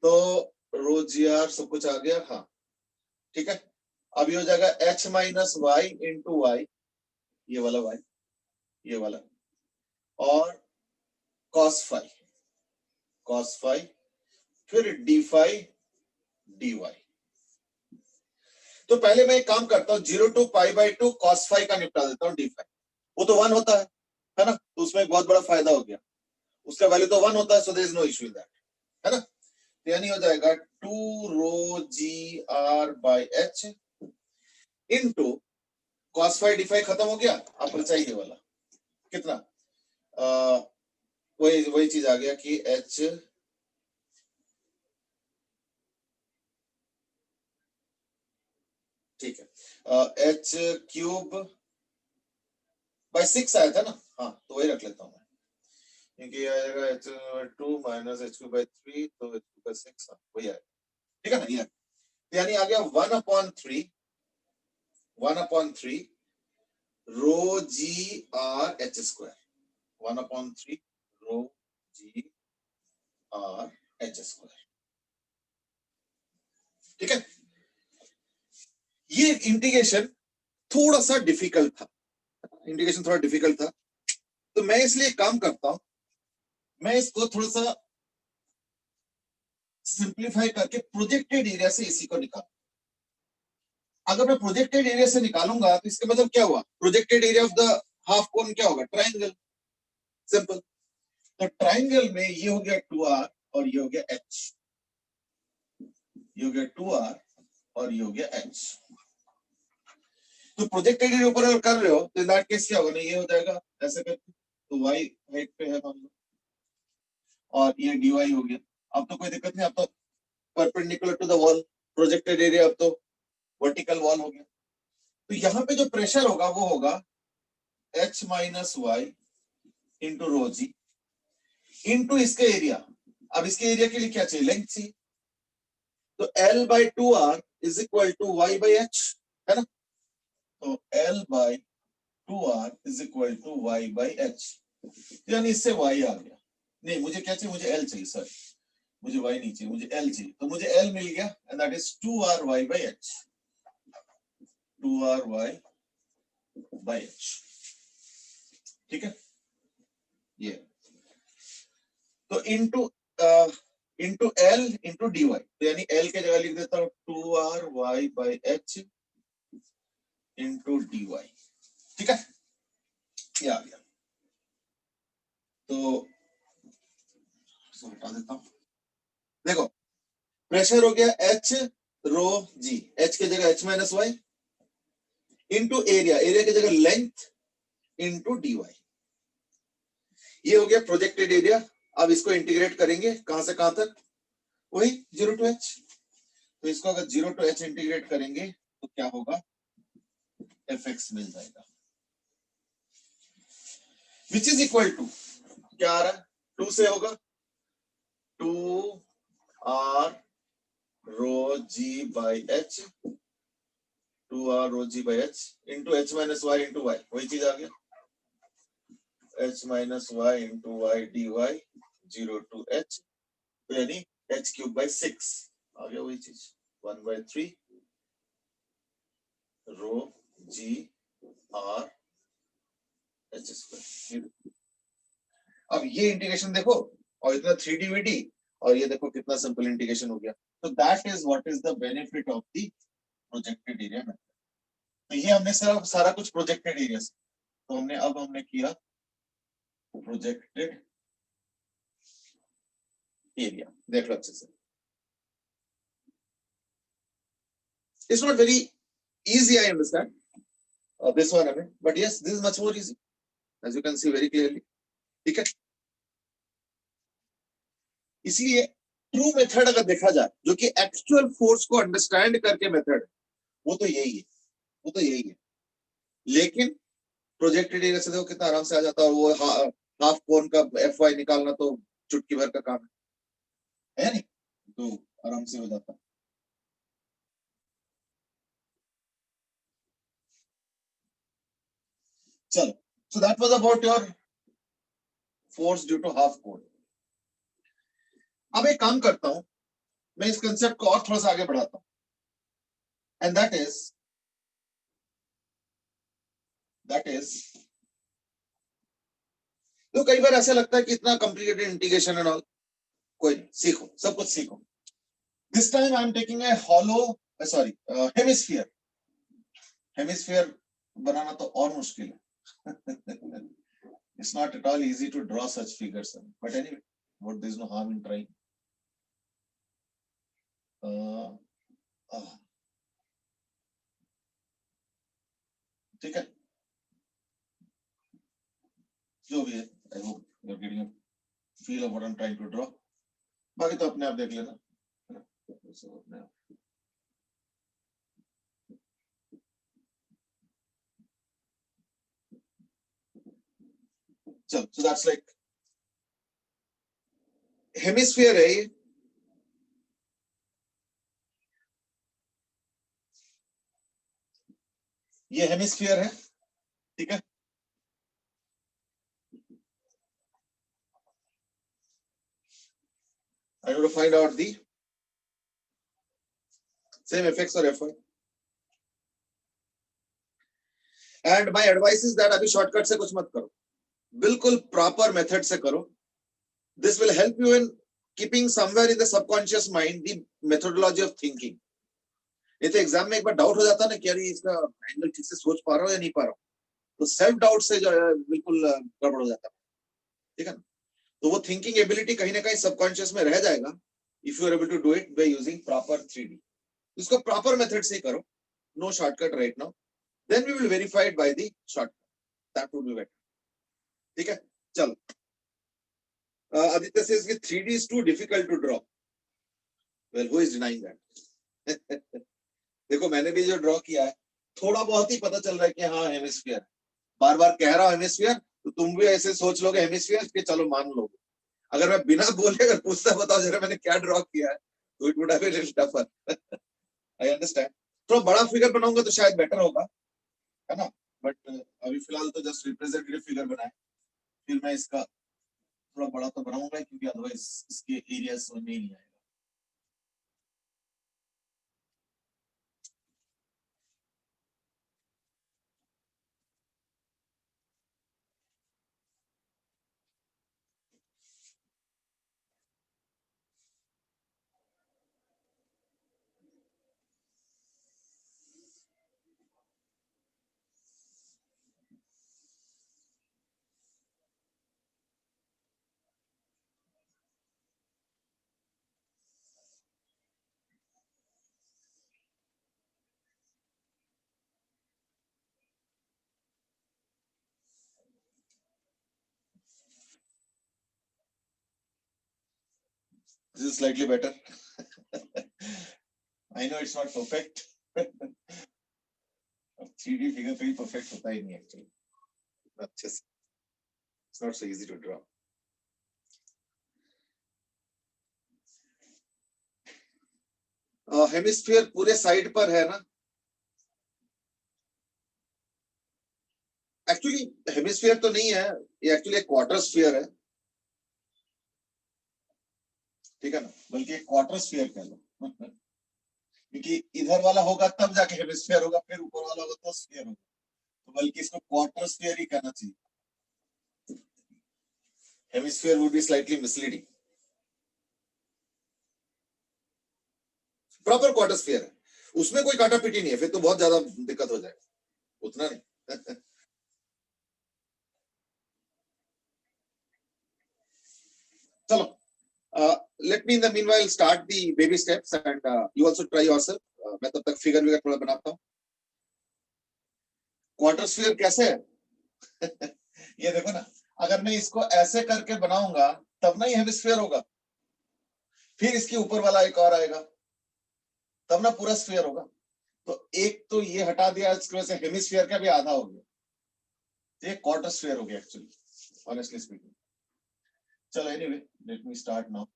तो रो जी आर सब कुछ आ गया, हाँ ठीक है। अब ये हो जाएगा h minus Y into Y, ये वाला y, ये वाला, और cos फाई, फिर डी फाई डी वाई। तो पहले मैं एक काम करता हूं, 0 to pi by 2 cos phi का निपटा देता हूं डी फाई, वो तो 1 होता है ना, तो उसमें एक बहुत बड़ा फायदा हो गया, उसका वैल्यू तो 1 होता है, so there is no issue in that, है ना। तो यानी हो जाएगा 2 rho G R by H into cos phi D phi, खत्म हो गया। अब चाहिए वाला कितना, वही चीज आ गया कि h, ठीक है, h क्यूब बाय 6 आया था ना, हाँ तो वही रख लेता हूँ मैं, क्योंकि आएगा h2 minus h cube by 3, तो h क्यूब बाय 6, वही आएगा, ठीक है ना। ये यानी आ गया 1/3 रो जी आर एच स्क्वायर, 1/3 रो जी आर एच स्क्वायर, ठीक है। ये इंटीग्रेशन थोड़ा सा डिफिकल्ट था, तो मैं इसलिए काम करता हूं, मैं इसको थोड़ा सा सिंप्लीफाई करके प्रोजेक्टेड एरिया से इसी को निकाल, अगर मैं प्रोजेक्टेड एरिया से निकालूंगा तो इसका मतलब क्या हुआ, projected area of the half cone क्या होगा, ट्राइंगल, सिंपल। तो ट्राइंगल में ये हो गया 2r और ये हो गया h, ये हो गया 2r और ये हो गया h। तो प्रोजेक्टेड एरिया ऊपर अगर कर रहे हो तो इन दैट केस क्या होगा ना, ये हो जाएगा ऐसे करके, तो y हाइट पे है मान लो, और ये dy हो गया। अब तो कोई दिक्कत नहीं, अब तो perpendicular to the wall, projected area अब तो वर्टिकल वॉल हो गया। तो यहाँ पे जो प्रेशर होगा वो होगा h minus Y into rho G into इसके एरिया। अब इसके एरिया के लिए क्या चाहिए, लेंथ चाहिए, तो L by 2r is equal to y by h, है ना। तो L by 2r is equal to y by h, यानी इससे y आ गया। नहीं मुझे क्या चाहिए, मुझे L चाहिए, सर मुझे y नहीं चाहिए, मुझे l चाहिए, तो मुझे l मिल गया and that is 2ry by h, 2ry by h, ठीक है ये। तो इंटू l इंटू dy, तो यानी l के जगह लिख देता हूं 2ry by h into dy, ठीक है ये आ गया। तो हटा देता हूं, देखो प्रेशर हो गया h रो g, h की जगह h minus Y into area, area की जगह लेंथ इंटू dy, ये हो गया प्रोजेक्टेड एरिया। अब इसको इंटीग्रेट करेंगे कहां से कहां तक, वही 0 to h, तो इसको अगर 0 to h इंटीग्रेट करेंगे तो क्या होगा, fx मिल जाएगा, विच इज इक्वल टू क्या आ रहा है, 2 से होगा 2r rho g by h, 2r rho g by h into h minus Y into Y, वही चीज आ गया h minus Y into Y dy 0 to h, तो यानी h क्यूब बाई 6 आ गया, वही चीज 1/3 रो g r h स्क्वायर। अब ये इंटीग्रेशन देखो, और इतना 3D VD, और ये देखो कितना सिंपल इंटीग्रेशन हो गया। तो that is what is the benefit of the projected area method. तो ये हमने सारा कुछ प्रोजेक्टेड एरिया से, तो हमने किया प्रोजेक्टेड एरिया, देख लो अच्छे से। It's not very easy, I understand this one, but yes, this is much more easy, as you can see very clearly, ठीक है। इसलिए ट्रू मेथड अगर देखा जाए, जो कि एक्चुअल फोर्स को अंडरस्टैंड करके मेथड है, वो तो यही है, वो तो यही है। लेकिन प्रोजेक्टेड एरिया से देखो कितना आराम से आ जाता है, और वो हाफ कोन का FY निकालना तो चुटकी भर का काम है नहीं, तो आराम से हो जाता है। चलो, so that was about your force due to half cone। अब एक काम करता हूं, मैं इस कंसेप्ट को और थोड़ा सा आगे बढ़ाता हूं, एंड दैट इज तो कई बार ऐसा लगता है कि इतना कॉम्प्लिकेटेड इंटीग्रेशन एंड ऑल, कोई नहीं, सीखो, सब कुछ सीखो। This time I am taking a hollow, sorry hemisphere. Hemisphere बनाना तो और मुश्किल है। It's not at all easy to draw such figures, but anyway, what there's no harm in trying. ठीक है, जो भी है, I hope you're getting a feel of what I'm trying to draw. बाकी तो अपने आप देख लेना, अपने आप। चल, so that's like हेमिस्फीयर है ये हेमिस्फीयर है, ठीक है। I want to find out the same fx or fy, and my advice is that अभी शॉर्टकट से कुछ मत करो, बिल्कुल प्रॉपर मेथड से करो। This will help you in keeping somewhere in the subconscious mind the methodology of thinking. नहीं तो एग्जाम में एक बार डाउट हो जाता है ना कि यार इसका एंगल ठीक से सोच पा रहा हूँ या नहीं पा रहा हूँ, तो सेल्फ डाउट से जो है बिल्कुल गड़बड़ हो जाता है, ठीक है ना। तो वो थिंकिंग एबिलिटी कहीं ना कहीं सबकॉन्शियस में रह जाएगा if you are able to do it by using proper 3D। इसको प्रॉपर मेथड से करो, no shortcut right now, then we will verify it by the shortcut, that would be better, ठीक है। चलो, आदित्य सेज कि 3D is too difficult to draw. Well, who is denying that? देखो मैंने भी जो ड्रॉ किया है, थोड़ा बहुत ही पता चल रहा है कि हाँ हेमिस्फीयर, बार बार कह रहा हूँ हेमिस्फीयर, तो तुम भी ऐसे सोच लोगे हेमिस्फीयर कि चलो मान लोगे। अगर मैं बिना बोले अगर पूछता बताओ जरा मैंने क्या ड्रॉ किया है, तो it would have been tougher. I understand, थोड़ा बड़ा फिगर बनाऊंगा तो शायद बेटर होगा, है ना। बट अभी फिलहाल तो जस्ट रिप्रेजेंटेटिव फिगर बनाए, फिर मैं इसका थोड़ा बड़ा तो बनाऊंगा क्योंकि अदरवाइज इसके एरिया समझ में नहीं आएगा। This is slightly better. I know it's not perfect. 3D figure पे ही परफेक्ट होता ही नहीं एक्चुअली अच्छे से. It's not so easy to draw. Hemisphere पूरे साइड पर है ना. एक्चुअली हेमिस्फीयर तो नहीं है, ये एक्चुअली एक क्वार्टर स्फीयर है. ठीक है ना, बल्कि एक क्वार्टर स्फीयर कह लो. क्योंकि इधर वाला होगा तब जाके हेमिस्फीयर होगा, फिर ऊपर वाला होगा तो स्फीयर होगा, तो बल्कि इसको क्वार्टर स्फीयर ही कहना चाहिए. Hemisphere would be slightly misleading. Proper quarter sphere है, उसमें कोई काटा पीटी नहीं है, फिर तो बहुत ज्यादा दिक्कत हो जाएगा. उतना नहीं. चलो, let me in the meanwhile start the baby steps and you also try yourself. मैं तब तक फिगर विगर थोड़ा बनाता हूँ. क्वार्टर स्फीयर कैसे है? ये देखो ना, अगर मैं इसको ऐसे करके बनाऊंगा तब ना ये हेमिस्फीयर होगा, फिर इसके ऊपर वाला एक और आएगा, तब ना पूरा स्फीयर होगा. तो एक तो ये हटा दिया, इसकी वजह से हेमिस्फीयर का भी आधा हो गया, ये क्वार्टर स्फीयर हो गया एक्चुअली, ऑनेस्टली स्पीकिंग. चलो anyway, let me start now.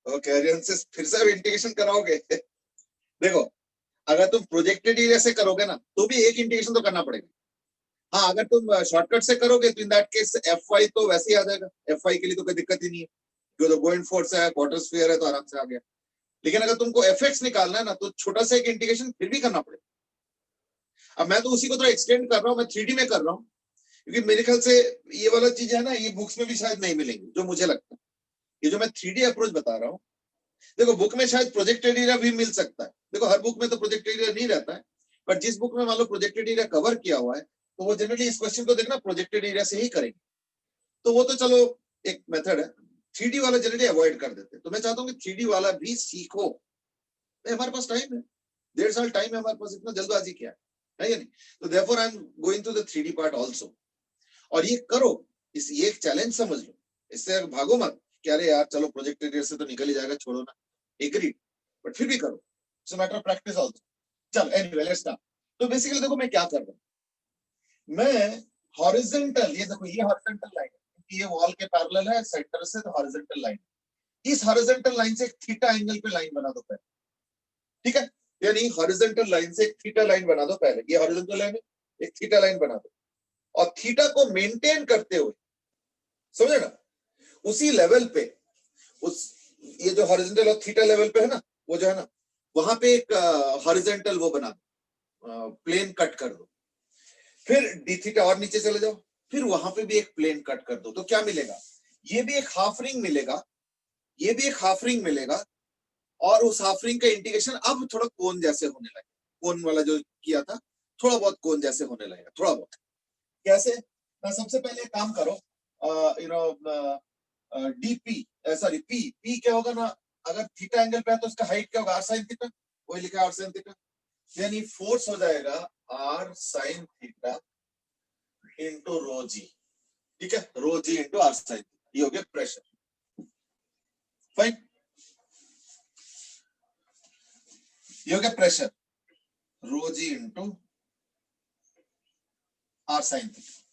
Okay, Aryan से फिर से इंटीग्रेशन कराओगे? देखो, अगर तुम प्रोजेक्टेड एरिया से करोगे ना तो भी एक इंटीग्रेशन तो करना पड़ेगा. हाँ, अगर तुम शॉर्टकट से करोगे तो in that case F Y तो वैसे ही आ जाएगा. एफ वाई के लिए तो कोई दिक्कत ही नहीं है, जो तो गोइंग फोर्स है, क्वार्टर स्फीयर है, तो आराम से आ गया. लेकिन अगर तुमको एफ एक्स निकालना है ना तो छोटा सा एक इंटीग्रेशन फिर भी करना पड़ेगा. अब मैं तो उसी को थोड़ा एक्सटेंड कर रहा हूँ, मैं 3D में कर रहा हूँ, क्योंकि मेरे ख्याल से ये वाला चीज है ना, ये बुक्स में भी शायद नहीं मिलेंगी, जो मुझे लगता है। ये जो मैं 3D अप्रोच बता रहा हूँ, देखो बुक में शायद प्रोजेक्टेड एरिया भी मिल सकता है, देखो हर बुक में तो प्रोजेक्टेड एरिया नहीं रहता है, बट जिस बुक में मान लो प्रोजेक्टेड एरिया कवर किया हुआ है, तो वो जनरली इस क्वेश्चन को देखना प्रोजेक्टेड एरिया से ही करेंगे। तो वो तो चलो एक मेथड है, 3D वाला जनरली अवॉइड कर देते हैं। तो मैं चाहता हूँ कि 3D वाला भी सीखो, हमारे पास टाइम है, 1.5 साल टाइम है हमारे पास, इतना जल्दबाजी क्या है या नहीं? तो therefore I am going to the 3D part also. और ये करो, इस ये एक चैलेंज समझ लो, इससे भागो मत कि अरे यार चलो प्रोजेक्ट एरिया से तो निकल ही जाएगा, छोड़ो ना, एग्रीड, बट फिर भी करो, it's a matter of practice also. चल एनीवे लेट्स स्टार्ट। तो बेसिकली देखो मैं क्या कर रहा हूं, मैं हॉरिजॉन्टल, ये देखो ये हॉरिजॉन्टल लाइन है, ये वॉल के पैरेलल है सेंटर से, तो हॉरिजॉन्टल लाइन, इस हॉरिजॉन्टल लाइन से एक थीटा एंगल पे लाइन बना दो पहले, ठीक है? यानी हॉरिजॉन्टल लाइन से एक थीटा लाइन बना दो पहले, ये हॉरिजॉन्टल लाइन है, एक थीटा लाइन बना दो, और थीटा को मेंटेन करते हुए, समझे ना, उसी लेवल पे, उस ये जो हॉरिजॉन्टल और थीटा लेवल पे है ना, वो जो है ना, वहां पे एक हॉरिजॉन्टल वो बना दो, प्लेन कट कर दो, फिर डी थीटा और नीचे चले जाओ, फिर वहां पे भी एक प्लेन कट कर दो, तो क्या मिलेगा, ये भी एक हाफ रिंग मिलेगा, ये भी एक हाफ रिंग मिलेगा, और उस हाफ रिंग का इंटीग्रेशन अब थोड़ा कोन जैसे होने लगेगा, कोन वाला जो किया था थोड़ा बहुत कोन जैसे होने लगेगा, थोड़ा बहुत। कैसे? सबसे पहले काम करो, you know DP, sorry P, P क्या होगा ना, अगर थीटा एंगल पे है तो उसका हाइट क्या होगा, आर साइन थीटा, वही लिखा है आर साइन थीटा, यानी फोर्स हो जाएगा R sine theta into rho G, ठीक है, rho G into R sine, ये हो गया प्रेशर, फाइन, ये हो गया pressure, rho G into R sine theta,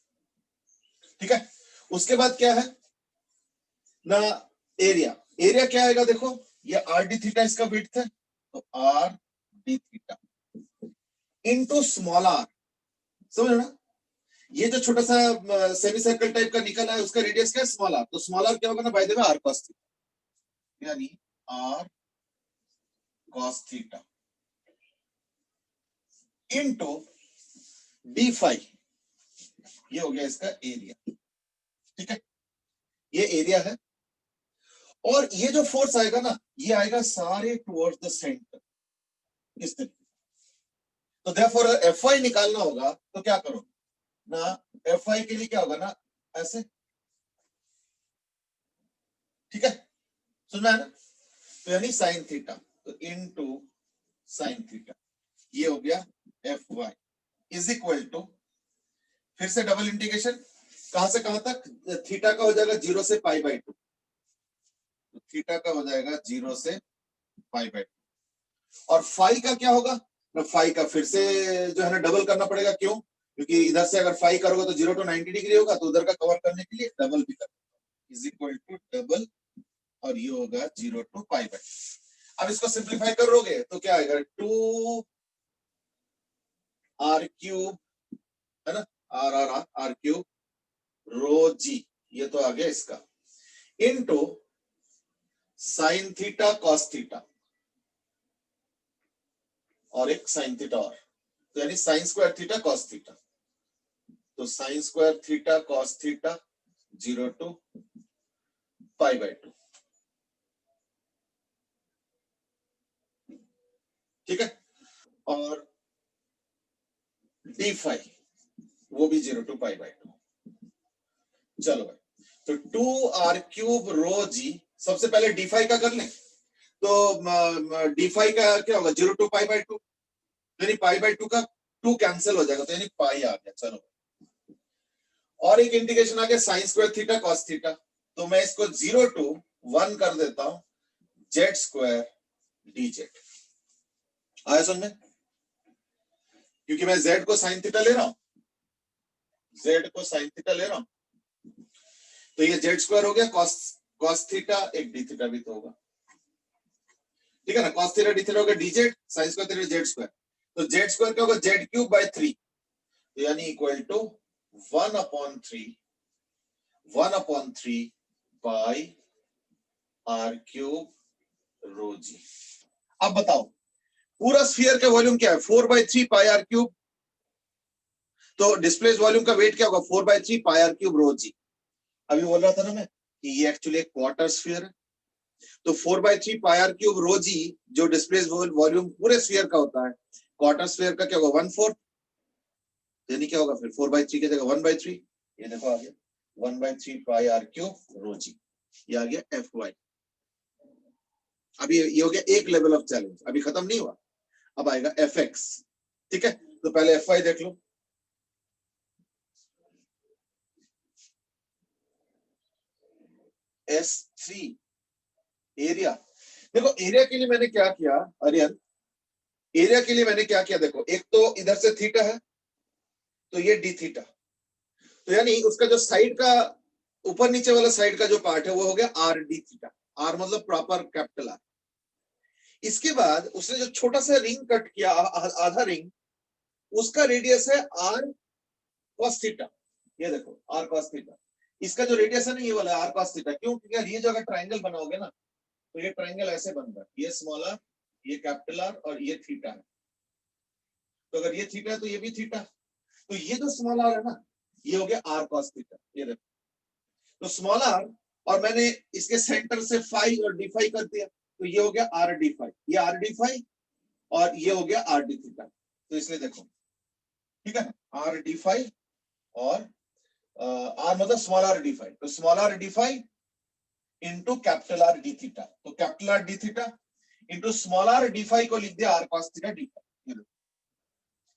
ठीक है? उसके बाद क्या है ना, एरिया, एरिया क्या आएगा देखो, ये आर डी थीटा इसका विड्थ है, तो R D theta into small R, समझ ना, ये जो छोटा सा सेमी सर्कल टाइप का निकला है उसका रेडियस क्या है, स्मॉल आर, तो स्मॉल आर क्या होगा ना, by the way R cos theta, यानी R cos theta into D five, ये हो गया इसका एरिया, ठीक है, ये एरिया है, और ये जो फोर्स आएगा ना, ये आएगा सारे टुवर्ड्स द सेंटर, इस तरीके। तो देयरफॉर एफ आई निकालना होगा, तो क्या करो ना, एफ आई के लिए क्या होगा ना, ऐसे, ठीक है, सुनना है ना, तो यानी साइन थीटा, तो इनटू साइन थीटा, ये हो गया F Y is equal to, फिर से डबल इंटीग्रेशन, कहां से कहां तक, थीटा का हो जाएगा 0 से पाई बाई 2, थीटा का हो जाएगा 0 से पाई बाई 2, और फाई का क्या होगा ना, फाई का फिर से जो है ना डबल करना पड़ेगा, क्यों, क्योंकि इधर से अगर फाई करोगे तो 0 to 90 डिग्री होगा, तो उधर का कवर करने के लिए डबल भी करना, इज इक्वल टू डबल, और ये होगा 0 to पाई बाई। अब इसको सिंप्लीफाई करोगे तो क्या आएगा, 2 आर क्यूब, है ना, R R R R cube rho G, ये तो आ गया इसका, into sine theta cos theta, और एक साइन थीटा और, तो यानी sine square theta cos theta, तो sine square theta cos theta 0 to pi by 2, ठीक है, और डी फाइव वो भी 0 to पाई बाई 2। चलो भाई, तो 2 आर क्यूब रो जी, सबसे पहले डी फाइव का कर लें, तो डी फाइव का क्या होगा, 0 to पाई बाई 2, यानी पाई बाई 2 का 2 कैंसिल हो जाएगा, तो यानी पाई आ गया। चलो, और एक इंटीग्रेशन आ गया sign square theta cos theta, तो मैं इसको 0 to 1 कर देता हूं, जेड स्क्वायर डी जेड, आया समझ में, क्योंकि मैं जेड को साइन थीटा ले रहा हूं, जेड को साइन थीटा ले रहा हूं, तो ये जेड स्क्वायर हो गया, कॉस कॉस थीटा, एक डी थीटा भी तो होगा, ठीक है ना, कॉस थीटा डी थीटा हो गया D Z, sine square theta Z square, तो जेड स्क्वायर क्या होगा, जेड क्यूब बाय 3, तो यानी equal to 1/3 by R cube rho G. अब बताओ पूरा स्फीयर का वॉल्यूम क्या है, 4/3 पाई आर क्यूब, तो डिस्प्लेस वॉल्यूम का वेट क्या होगा 4/3 पाई आर क्यूब रो जी। अभी बोल रहा था ना मैं कि ये एक्चुअली एक क्वार्टर स्फीयर है, तो 4/3 पाई आर क्यूब रो जी जो डिस्प्लेस वॉल्यूम पूरे स्फीयर का होता है, क्वार्टर स्फीयर का क्या होगा 1/4, यानी क्या होगा फिर 4/3 की जगह 1/3, ये देखो आ गया 1/3 पाई आर क्यूब रो जी, ये आ गया एफ वाई। अभी ये हो गया एक लेवल ऑफ चैलेंज, अभी खत्म नहीं हुआ, अब आएगा एफ एक्स। ठीक है, तो पहले एफ वाई देख लो। S3 एरिया, देखो एरिया के लिए मैंने क्या किया आर्यन, एरिया के लिए मैंने क्या किया, देखो एक तो इधर से थीटा है तो ये डी थीटा, तो यानी उसका जो साइड का ऊपर नीचे वाला साइड का जो पार्ट है वो हो गया आर डी थीटा, आर मतलब प्रॉपर कैपिटल आर। इसके बाद उसने जो छोटा सा रिंग कट किया आधा रिंग, उसका रेडियस है आर कॉस थीटा, ये देखो आर कॉस थीटा, इसका जो रेडियस है ना ये वाला आर कॉस थीटा, क्यों, क्योंकि ये जो अगर ट्राइंगल बनाओगे ना तो ये ट्राइंगल ऐसे बनता है, ये स्मॉल आर, ये कैपिटल आर और ये थीटा है, तो अगर ये थीटा है तो ये भी थीटा, तो ये जो स्मॉल आर है ना ये हो गया आर कॉस थीटा, ये देखो, तो स्मॉल आर और मैंने इसके सेंटर से फाई और डी फाई कर दिया, तो ये हो गया आर डी फाई, ये आर डी फाई और ये हो गया आर डी थीटा, तो इसलिए देखो ठीक है आर डी फाई और आर मतलब स्मॉल आर डी फाई, तो small R D phi into capital R D theta, तो capital R D theta into small R D phi को लिख दिया R cos theta D phi,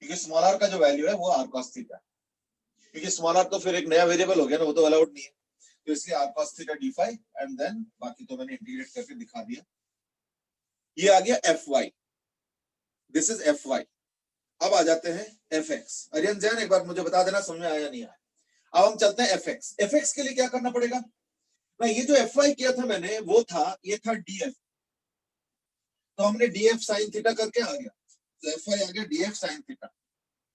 क्योंकि small R का जो वैल्यू है वो आर कॉस थीटा, क्योंकि स्मॉल आर तो फिर एक नया वेरिएबल हो गया ना, वो तो अलाउड नहीं है, तो इसलिए R cos theta D phi and then बाकी तो मैंने इंटीग्रेट करके दिखा दिया, ये आ गया F Y, this is F Y. अब आ जाते हैं एफ एक्स। अरियन जैन एक बार मुझे बता देना समझ में आया या नहीं आया। अब हम चलते हैं एफ एक्स। एफ एक्स के लिए क्या करना पड़ेगा ना, ये जो एफ वाई किया था मैंने वो था, ये था डी एफ, तो हमने डी एफ साइन थीटा करके आ गया, तो एफ वाई आ गया डी एफ साइन थीटा,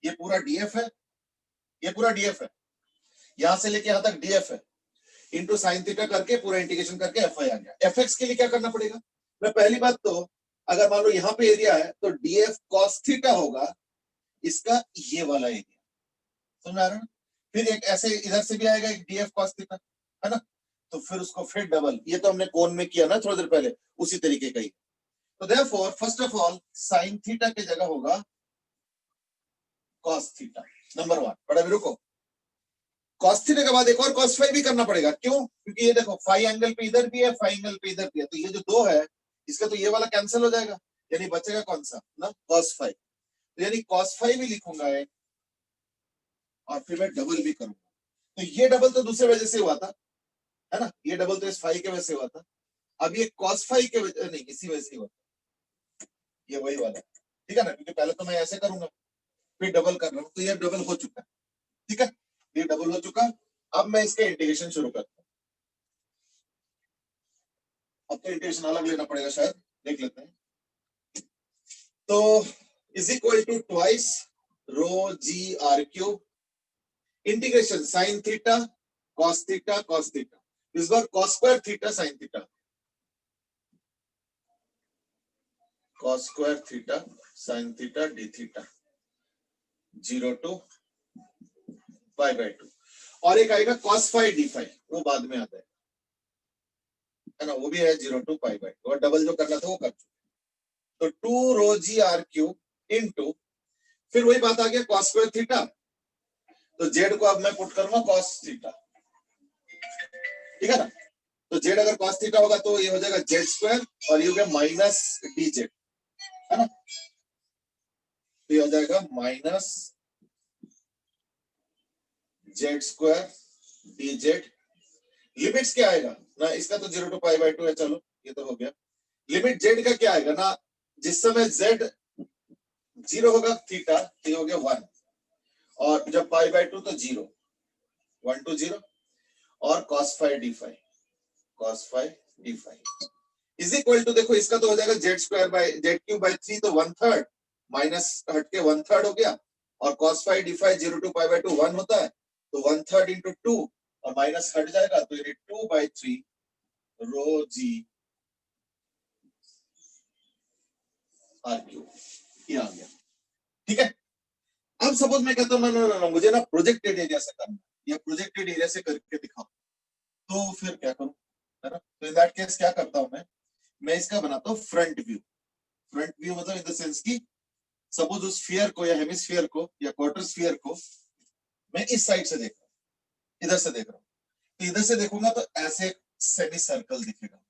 ये पूरा डी एफ है, ये पूरा डी एफ है, यहां से लेके यहां तक डी एफ है, इंटू साइन थीटा करके पूरा इंटीग्रेशन करके एफ आई आ गया। एफ एक्स के लिए क्या करना पड़ेगा, मैं पहली बात तो अगर मान लो यहाँ पे एरिया है तो डी एफ कॉस थीटा होगा इसका ये वाला एरिया, समझ आ रहा है ना, फिर एक ऐसे इधर से भी आएगा एक डी एफ कॉस थीटा, है ना, तो फिर उसको फिर डबल, ये तो हमने कोण में किया ना थोड़ी देर पहले, उसी तरीके का ही, तो therefore first of all sine theta की जगह होगा cos theta, number one. But अभी रुको, कॉस थीटा के बाद एक और कॉस फाई भी करना पड़ेगा, क्यों, क्योंकि ये देखो फाई एंगल पे इधर भी है, फाई एंगल पे इधर भी है, तो ये जो दो है इसका तो ये वाला कैंसिल हो जाएगा, यानी बचेगा कौन सा ना कॉस फाई, तो यानी कॉस फाई भी लिखूंगा एक, और फिर मैं डबल भी करूंगा, तो ये डबल तो दूसरे वजह से हुआ था, है ना, ये डबल तो इस फाई के वजह से हुआ था, अब ये कॉस फाई के वजह नहीं इसी वजह से हुआ था, ये वही वाला, ठीक है ना, क्योंकि पहले तो मैं ऐसे करूंगा फिर डबल कर रहा हूँ, तो ये डबल हो चुका है, ठीक है, ये डबल हो चुका, अब मैं इसका इंटीग्रेशन शुरू करता हूँ, अब तो इंटीग्रेशन अलग लेना पड़ेगा शायद, देख लेते हैं, तो is equal to twice rho G R cube integration sine theta cos theta cos theta, इस बार cos square theta sine theta, cos square theta sine theta D theta 0 to pi by 2, और एक आएगा कॉस फाई डी फाई, वो बाद में आता है ना, वो भी है 0 टू पाई बाय 2, और डबल जो करना था वो कर चुके, तो 2 rho G R cube into, फिर वही बात आ गया कॉस स्क्वायर थीटा, तो जेड को अब मैं पुट करूंगा कॉस थीटा, ठीक है ना, तो जेड अगर कॉस थीटा होगा तो ये हो जाएगा जेड स्क्वायर और ये हो गया माइनस डी जेड, है ना, तो ये हो जाएगा minus Z square D Z, limits क्या आएगा ना, इसका तो 0 टू पाई बाय 2 है, चलो ये तो हो गया, लिमिट जेड का क्या आएगा ना, जिस समय जेड 0 होगा थीटा तो ये हो गया 1, और जब पाई बाय 2 तो 0, 1 टू 0, और cos phi D phi, cos phi D phi is equal to, देखो इसका तो हो जाएगा Z square by Z cube by 3, तो 1/3 माइनस हट के 1/3 हो गया, और cos phi D phi 0 to pi by 2 1 होता है, तो 1/3 इंटू 2 और माइनस हट जाएगा, तो ये 2/3 रो जी आर क्यूब, ये आ गया, ठीक है। अब सपोज मैं कहता हूँ ना मुझे ना प्रोजेक्टेड एरिया से करना या प्रोजेक्टेड एरिया से करके दिखाओ, तो फिर क्या करूं, है ना? तो इन दैट केस क्या करता हूं मैं इसका बनाता हूँ फ्रंट व्यू। फ्रंट व्यू मतलब इन द सेंस की सपोज उस स्फीयर को या हेमिस्फीयर को या क्वार्टर स्फीयर को मैं इस साइड से देख रहा हूँ, इधर से देख रहा हूँ, तो इधर से देखूंगा तो ऐसे सेमी सर्कल दिखेगा,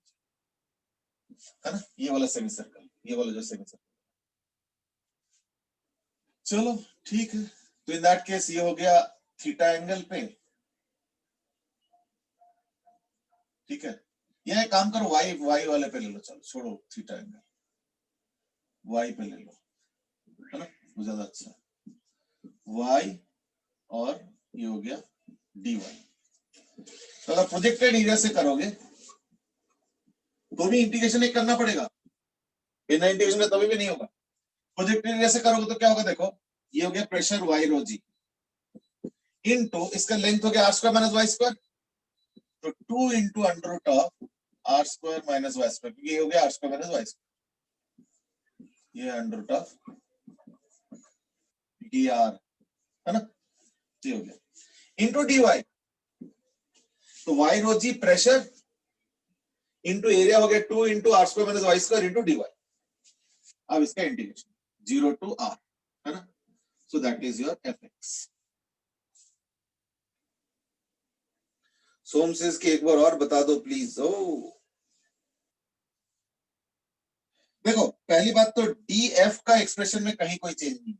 है ना? ये वाला सेमी सर्कल, ये वाला जो सेमी सर्कल। चलो ठीक है, तो इन दैट केस ये हो गया थीटा एंगल पे, ठीक है। यह काम करो वाई वाई वाले पे ले लो, चलो छोड़ो थीटा एंगल, वाई पे ले लो, है ना? वो ज्यादा अच्छा, वाई और ये हो गया डी वाई। तो अगर प्रोजेक्टेड एरिया से करोगे तो भी इंटीग्रेशन एक करना पड़ेगा, बिना इंटीग्रेशन में तभी भी नहीं होगा। प्रोजेक्टेड एरिया से करोगे तो क्या होगा, देखो ये हो गया pressure Y rho G into इसका लेंथ हो गया R square minus Y square, तो 2 into under root of R square minus Y square, क्योंकि ये हो गया R square minus Y square, ये under root of D R, है ना? ये हो गया इंटू डी वाई, तो Y rho G pressure into area हो गया 2 into R square minus Y square into D Y. अब इसका इंटीग्रेशन 0 टू आर, है ना? So that is your F X. Som says कि एक बार और बता दो प्लीज। ओ देखो पहली बात तो डी एफ का एक्सप्रेशन में कहीं कोई चेंज नहीं है,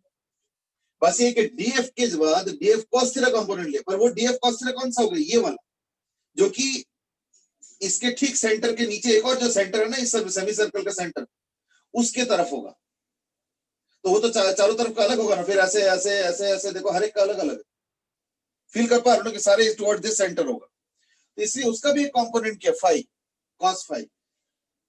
बस ये कि डी एफ के बाद D F cos theta component लिया, पर वो डी एफ कॉस थीटा कौन सा होगा, ये वाला जो कि इसके ठीक सेंटर के नीचे एक और जो सेंटर है ना इस सेमी सर्कल का सेंटर, उसके तरफ होगा। तो वो तो चारों तरफ का अलग होगा ना, फिर ऐसे ऐसे ऐसे ऐसे देखो हर एक का अलग अलग फील कर पा रहे हो कि सारे टुवर्ड्स दिस सेंटर होगा, तो इसलिए उसका भी एक कंपोनेंट किया फाई, कॉस फाई,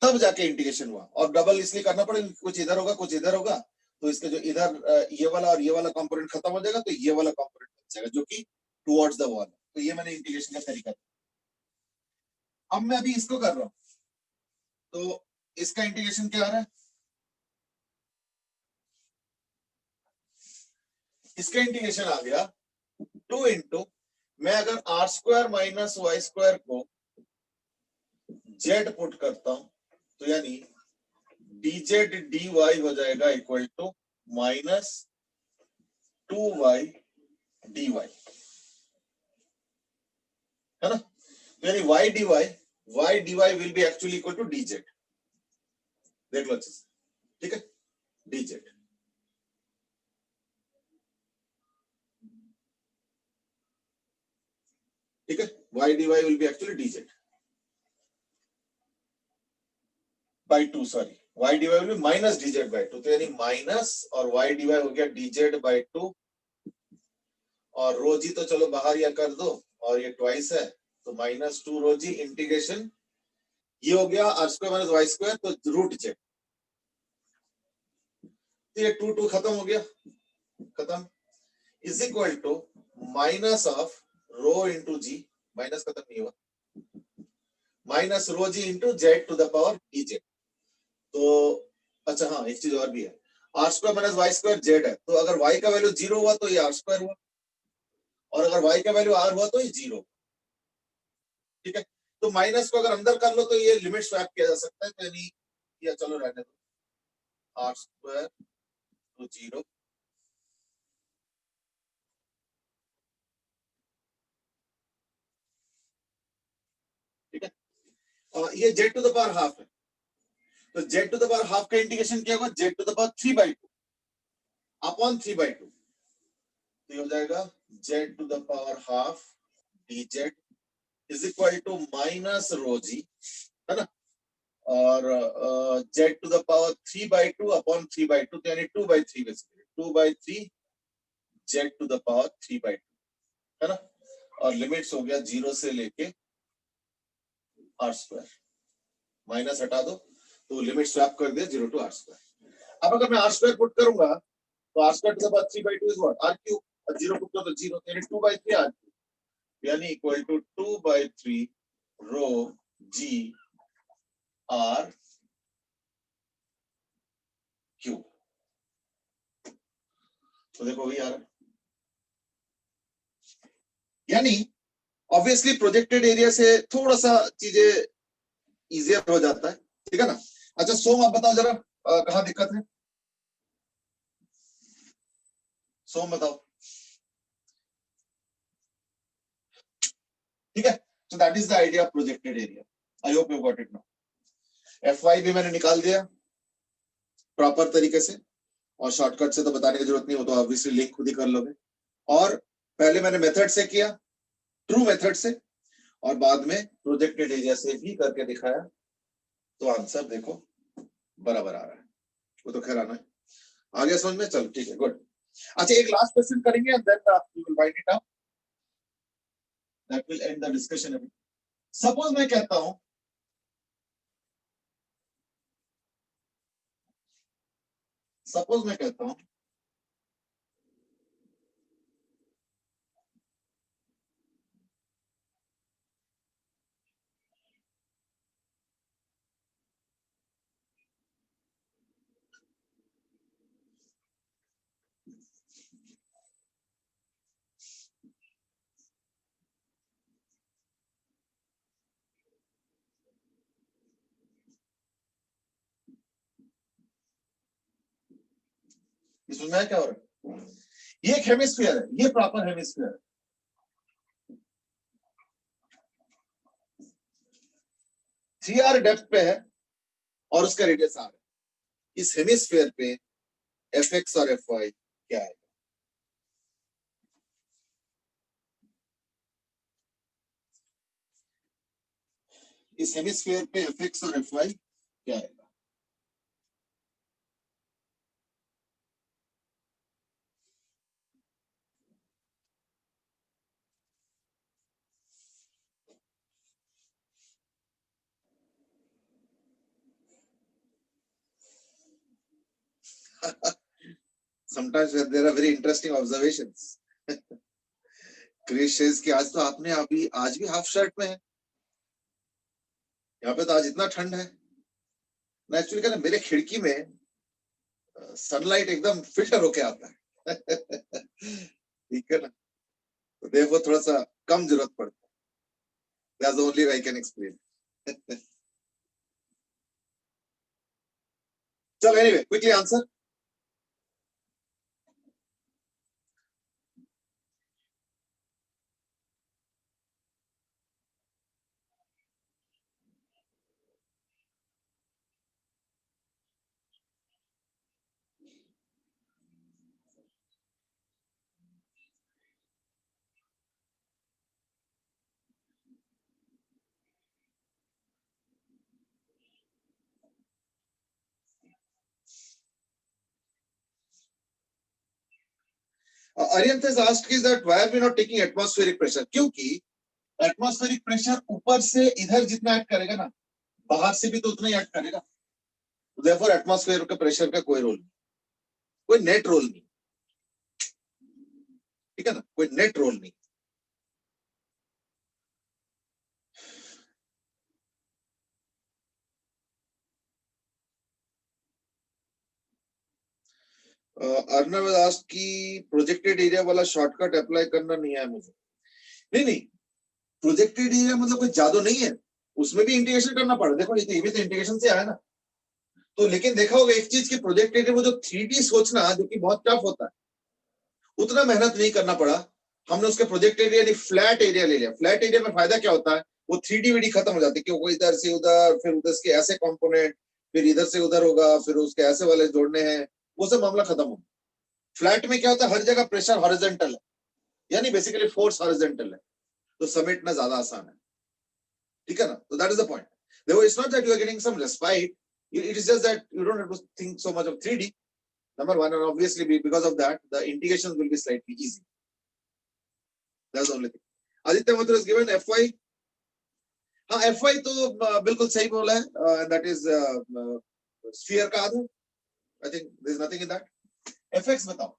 तब जाके इंटीग्रेशन हुआ। और डबल इसलिए करना पड़ेगा, कुछ इधर होगा कुछ इधर होगा, तो इसके जो इधर ये वाला और ये वाला कंपोनेंट खत्म हो जाएगा, तो ये वाला कंपोनेंट बच जाएगा जो कि टुवर्ड्स द वॉल। तो ये मैंने इंटीग्रेशन का तरीका। अब मैं अभी इसको कर रहा हूं, तो इसका इंटीग्रेशन क्या आ रहा है, इसका इंटीग्रेशन आ गया 2 इंटू, मैं अगर R square minus Y square को जेड पुट करता हूं, तो यानी dz dy हो जाएगा equal to minus 2y dy, है ना? यानी y dy will be actually equal to dz, देख लो अच्छे से, ठीक है? dz, ठीक है? y dy will be actually dz by 2, sorry y dy will B minus dz by 2, तो यानी माइनस और y dy हो गया dz बाई 2, और रो जी तो चलो बाहर या कर दो, और ये ट्वाइस है तो माइनस 2 रो जी इंटीग्रेशन, ये हो गया R square minus Y square, तो रूट जेड, तो ये 2 2 खत्म हो गया, खत्म, is equal to minus of rho into G, minus खत्म नहीं हुआ, माइनस rho G into Z to the power D Z. तो अच्छा हाँ एक चीज और भी है, R square minus Y square Z है, तो अगर वाई का वैल्यू 0 हुआ तो ये आर स्क्वायर हुआ, और अगर वाई का वैल्यू आर हुआ तो ये 0, ठीक है? तो माइनस को अगर अंदर कर लो तो ये लिमिट स्वैप किया जा सकता है, तो यानी या चलो रहने दो, आर स्क्वायर टू 0, ठीक है? और ये Z to the power half है, तो Z to the power half का इंटीग्रेशन क्या होगा, Z to the power 3/2 upon 3/2, तो ये हो जाएगा Z to the power half dz is equal to minus rho G, है ना? और Z to the power 3/2 upon 3/2, तो यानी 2/3, basically 2/3 Z to the power 3/2, है ना? और लिमिट्स हो गया 0 से लेके आर स्क्वायर, माइनस हटा दो तो लिमिट स्वैप कर दिया 0 टू आर स्क्वायर। अब अगर मैं आर स्क्वायर पुट करूंगा तो R square to the power 3/2 is what, R cube, और 0 पुट करो तो 0, यानी 2/3 आर क्यूब, यानी equal to 2/3 rho G R cube. तो देखो वही आ रहा है, यानी ऑब्वियसली प्रोजेक्टेड एरिया से थोड़ा सा चीजें इजियर हो जाता है, ठीक है ना। अच्छा सोम आप बताओ जरा, कहाँ दिक्कत है, सोम बताओ। ठीक है, so that is the idea of projected area. I hope you got it now. FY भी मैंने निकाल दिया प्रॉपर तरीके से, और शॉर्टकट से तो बताने की जरूरत नहीं हो, तो ऑब्वियसली लिंक खुद ही कर लोगे। और पहले मैंने मेथड से किया, ट्रू मेथड से, और बाद में प्रोजेक्टेड एरिया से भी करके दिखाया, तो आंसर देखो बराबर आ रहा है। वो तो खैर आना है, आ गया समझ में, चलो ठीक है, गुड। अच्छा एक लास्ट क्वेश्चन करेंगे and then we will wind it up, that will end the discussion. अभी सपोज मैं कहता हूं, सपोज मैं कहता हूं इसमें क्या हो रहा है, ये एक हेमिस्फीयर है, ये प्रॉपर हेमिस्फीयर है, 3r डेप्थ पे है और उसका रेडियस r है। इस हेमिस्फीयर पे fx और fy क्या है, इस हेमिस्फीयर पे fx और fy क्या है। Sometimes there are very interesting observations. Krish says कि आज तो आपने अभी आज भी हाफ शर्ट में है, यहाँ पे तो आज इतना ठंड है। एक्चुअली क्या ना, मेरे खिड़की में सनलाइट एकदम फिल्टर होके आता है। ठीक है ना, तो देखो थोड़ा सा कम जरूरत पड़ता है, that's the only way I can explain. चलो anyway quickly answer. Aryanth has asked is that why are we not taking atmospheric pressure, क्योंकि एटमॉस्फेरिक प्रेशर ऊपर से इधर जितना एक्ट करेगा ना, बाहर से भी तो उतना ही एक्ट करेगा, देयरफॉर एटमॉस्फेयर का प्रेशर का कोई रोल नहीं, कोई नेट रोल नहीं, ठीक है ना, कोई नेट रोल नहीं। अर्नव आस्क की प्रोजेक्टेड एरिया वाला शॉर्टकट अप्लाई करना नहीं है मुझे। नहीं नहीं, प्रोजेक्टेड एरिया मतलब कोई जादू नहीं है, उसमें भी इंटीग्रेशन करना पड़ा, देखो ये भी तो इंटीग्रेशन से आया ना। तो लेकिन देखा होगा एक चीज की, प्रोजेक्टेड एरिया वो जो 3D सोचना जो कि बहुत टफ होता है, उतना मेहनत नहीं करना पड़ा। हमने उसके प्रोजेक्ट एरिया यानी फ्लैट एरिया ले लिया। फ्लैट एरिया में फायदा क्या होता है, वो 3D वीडी खत्म हो जाती है, क्योंकि इधर से उधर, फिर उधर के ऐसे कंपोनेंट, फिर इधर से उधर होगा, फिर उसके ऐसे वाले जोड़ने हैं, वो सब मामला खत्म हो। फ्लैट में क्या होता है, हर जगह प्रेशर हॉरिजॉन्टल है, यानी बेसिकली फोर्स हॉरिजॉन्टल है, तो समेटना ज्यादा आसान है, ठीक है ना। तो दैट इज द पॉइंट। देखो it's not that you are getting some respite, it is just that you don't have to think so much of 3D, number one, and obviously because of that the integrations will be slightly easy, that's the only thing. Aditya Mathur has given fy, हाँ fy तो बिल्कुल सही बोला है, that is sphere का आधा, I think there is nothing in that. fx बताओ,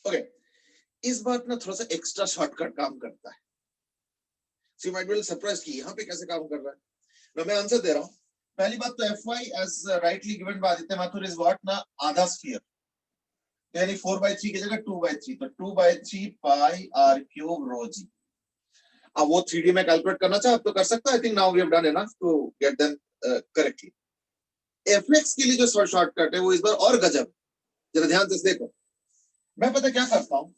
okay, इस बार ना थोड़ा सा एक्स्ट्रा शॉर्टकट काम करता है। So you might be surprised कि यहाँ पे कैसे काम कर रहा है ना। मैं आंसर दे रहा हूँ। पहली बात तो Fy as rightly given by Aditya Mathur is what ना, आधा स्फीयर, यानी 4/3 की जगह 2/3, तो 2/3 पाई r क्यूब रो जी। अब वो 3D में कैलकुलेट करना चाहे तो कर सकता है। I think now we have done enough to get them correctly. Fx के लिए जो शॉर्टकट है वो इस बार और गजब, जरा ध्यान से देखो। मैं पता क्या करता हूँ,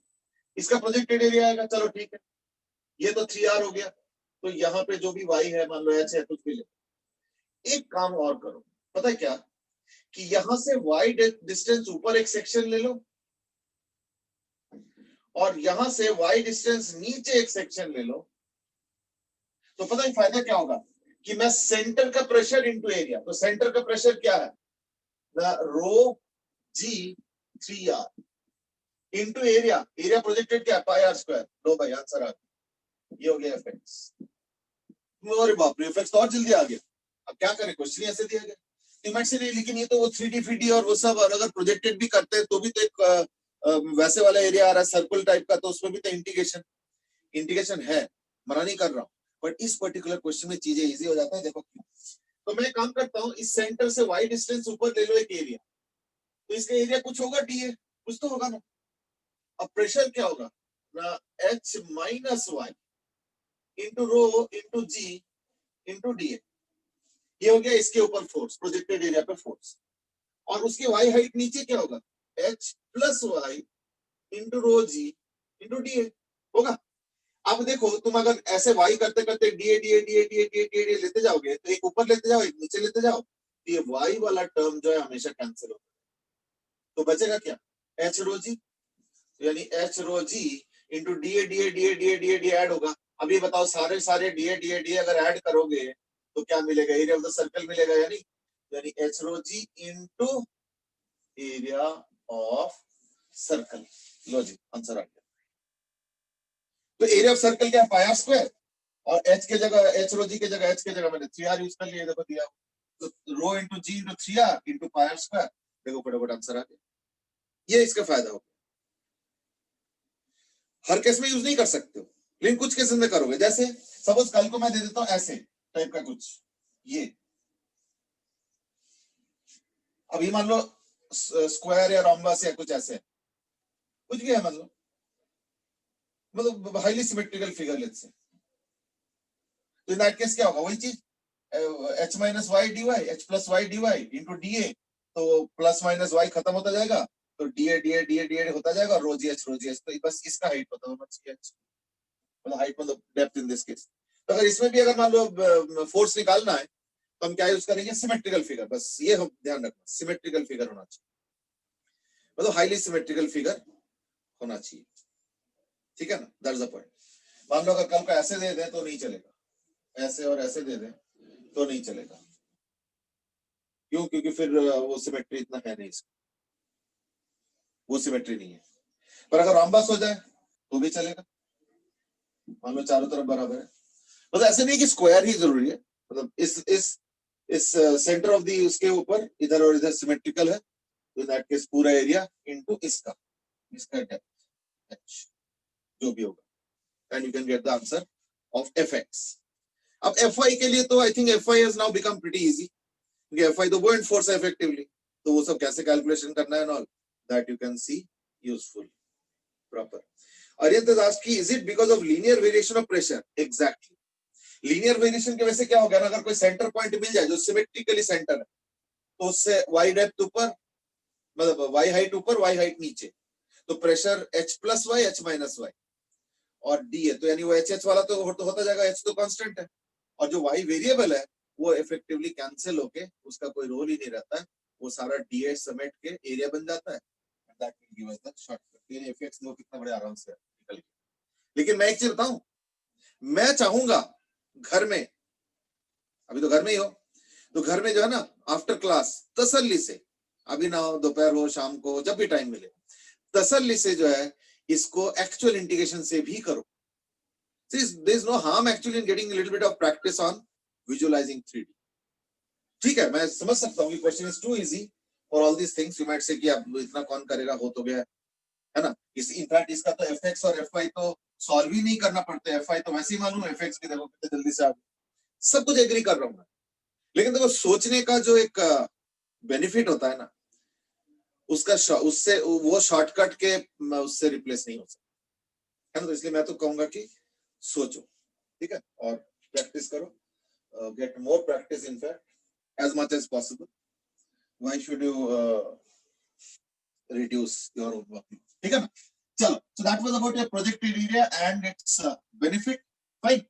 इसका प्रोजेक्टेड एरिया आएगा, चलो ठीक है, ये तो 3r हो गया, तो यहाँ पे जो भी y है मान लो h है कुछ भी ले। एक काम और करो, पता है क्या, कि यहां से y डिस्टेंस ऊपर एक सेक्शन ले लो और यहां से y डिस्टेंस नीचे एक सेक्शन ले लो, तो पता है फायदा क्या होगा कि मैं सेंटर का प्रेशर इनटू एरिया, तो सेंटर का प्रेशर क्या है ना, रो जी 3r into area, area projected क्या है पाई r स्क्वायर। लो भाई आंसर आ गया, ये हो गया fx। अरे बाप रे, fx तो और जल्दी आ गया। अब क्या करें, क्वेश्चन ऐसे दिया गया इमेज से नहीं, लेकिन ये तो वो 3D फीडी और वो सब, और अगर प्रोजेक्टेड भी करते हैं तो भी तो एक वैसे वाला एरिया आ रहा है सर्कल टाइप का, तो उसमें भी तो इंटीग्रेशन है, मना नहीं कर रहा हूँ, बट इस पर्टिकुलर क्वेश्चन में चीजें इजी हो जाता है। देखो क्यों, तो मैं काम करता हूँ, इस सेंटर से y डिस्टेंस ऊपर ले लो एक एरिया, तो इसका एरिया कुछ होगा dA, कुछ तो होगा ना। अब प्रेशर क्या होगा ना, h minus y into rho into G into dA, ये हो गया इसके ऊपर फोर्स, प्रोजेक्टेड एरिया पे फोर्स। और उसकी y हाइट नीचे क्या होगा, h plus Y into rho G into D A होगा। अब देखो तुम अगर ऐसे y करते करते डी लेते जाओगे, तो एक ऊपर लेते जाओ एक नीचे लेते जाओ, तो ये y वाला टर्म जो है हमेशा कैंसिल होगा, तो बचेगा क्या, h रो जी, यानी h rho G into D add होगा। अब ये बताओ सारे डी अगर ऐड करोगे तो क्या मिलेगा, एरिया ऑफ द सर्कल मिलेगा, यानी h rho G into area of circle. लो जी आंसर आ गया। तो एरिया ऑफ सर्कल क्या है, पाई r स्क्वायर, और h के जगह, h रो जी के जगह h के जगह मैंने 3r यूज कर लिया, देखो दिया, तो rho into G into 3r into pi r square, देखो फटाफट आंसर आ गया। ये इसका फायदा होगा, हर केस में यूज नहीं कर सकते हो, लेकिन कुछ केसेस में करोगे। जैसे सपोज कल को मैं दे देता हूं ऐसे टाइप का कुछ, ये अभी मान लो स्क्वायर या रोम्बस या कुछ ऐसे, कुछ भी है मतलब highly symmetrical figure let's say, तो इन दैट केस क्या होगा, वही चीज h minus y d y, h plus y d y into d a, तो प्लस माइनस वाई खत्म होता जाएगा, तो डी ए होता जाएगा, रो जी एच, तो बस इसका हाइट पता होना चाहिए, मतलब हाइट मतलब डेप्थ इन दिस केस। तो अगर इसमें भी अगर मान लो फोर्स निकालना है तो हम क्या यूज करेंगे, सिमेट्रिकल फिगर, बस ये हम ध्यान रखना, सिमेट्रिकल फिगर होना चाहिए, मतलब हाईली सिमेट्रिकल फिगर होना चाहिए, ठीक है ना, दैट्स द पॉइंट। मान लो अगर कल को ऐसे दे दें तो नहीं चलेगा, ऐसे और ऐसे दे दें तो नहीं चलेगा, क्यों, क्योंकि फिर वो सिमेट्री इतना है नहीं, वो सिमेट्री नहीं है। पर अगर रोम्बस हो जाए तो भी चलेगा, मान लो चारों तरफ बराबर है, मतलब ऐसे नहीं कि स्क्वायर ही जरूरी है, मतलब इस सेंटर ऑफ दी उसके ऊपर इधर और इधर सिमेट्रिकल है, तो इन दैट केस पूरा एरिया इनटू इसका डेप्थ h जो भी होगा, and you can get the answer of fx। अब fy के लिए तो I think fy has now become pretty easy, क्योंकि fy तो बुओयंट फोर्स है इफेक्टिवली, तो वो सब कैसे कैलकुलेशन करना है and all that you can C useful proper. Ariyant has asked is it because of linear variation of pressure? Exactly. Linear variation की वजह से क्या होगा ना, अगर कोई सेंटर पॉइंट मिल जाए जो सिमेट्रिकली सेंटर है, तो उससे y डेप्थ ऊपर, मतलब y हाइट ऊपर y हाइट नीचे, तो pressure h plus y h minus y और d है, तो यानी वो h वाला तो होता जाएगा, h तो कांस्टेंट है, और जो y वेरिएबल है वो इफेक्टिवली कैंसिल होके उसका कोई रोल ही नहीं रहता है, वो सारा ds समेट के एरिया बन जाता है, that will give us the shortcut. ये fx दो कितना बड़े आराम से निकल गया। लेकिन मैं एक चीज बताऊं, मैं चाहूंगा घर में, अभी तो घर में ही हो, तो घर में जो है ना आफ्टर क्लास तसल्ली से, अभी ना हो दोपहर हो शाम को जब भी टाइम मिले, तसल्ली से जो है इसको एक्चुअल इंटीग्रेशन से भी करो। There is no harm actually in getting a little bit of practice on visualizing 3D. ठीक है, मैं समझ सकता हूँ कि question is too easy for all these things, you might say कि अब इतना कौन करेगा, हो तो गया, है ना। इस इनफैक्ट इसका तो एफ और एफ तो सॉल्व ही नहीं करना पड़ता, एफ तो वैसे ही मालूम है, एफ भी देखो कितने जल्दी से आ गए। सब कुछ एग्री कर रहा हूँ मैं, लेकिन देखो सोचने का जो एक बेनिफिट होता है ना, उसका उससे वो शॉर्टकट के उससे रिप्लेस नहीं हो सकता, है ना। तो इसलिए मैं तो कहूंगा कि सोचो, ठीक है, और प्रैक्टिस करो, get more practice in fact as much as possible. Why should you reduce your own workload, ठीक है ना। चलो, so that was about your projected area and its benefit. Fine,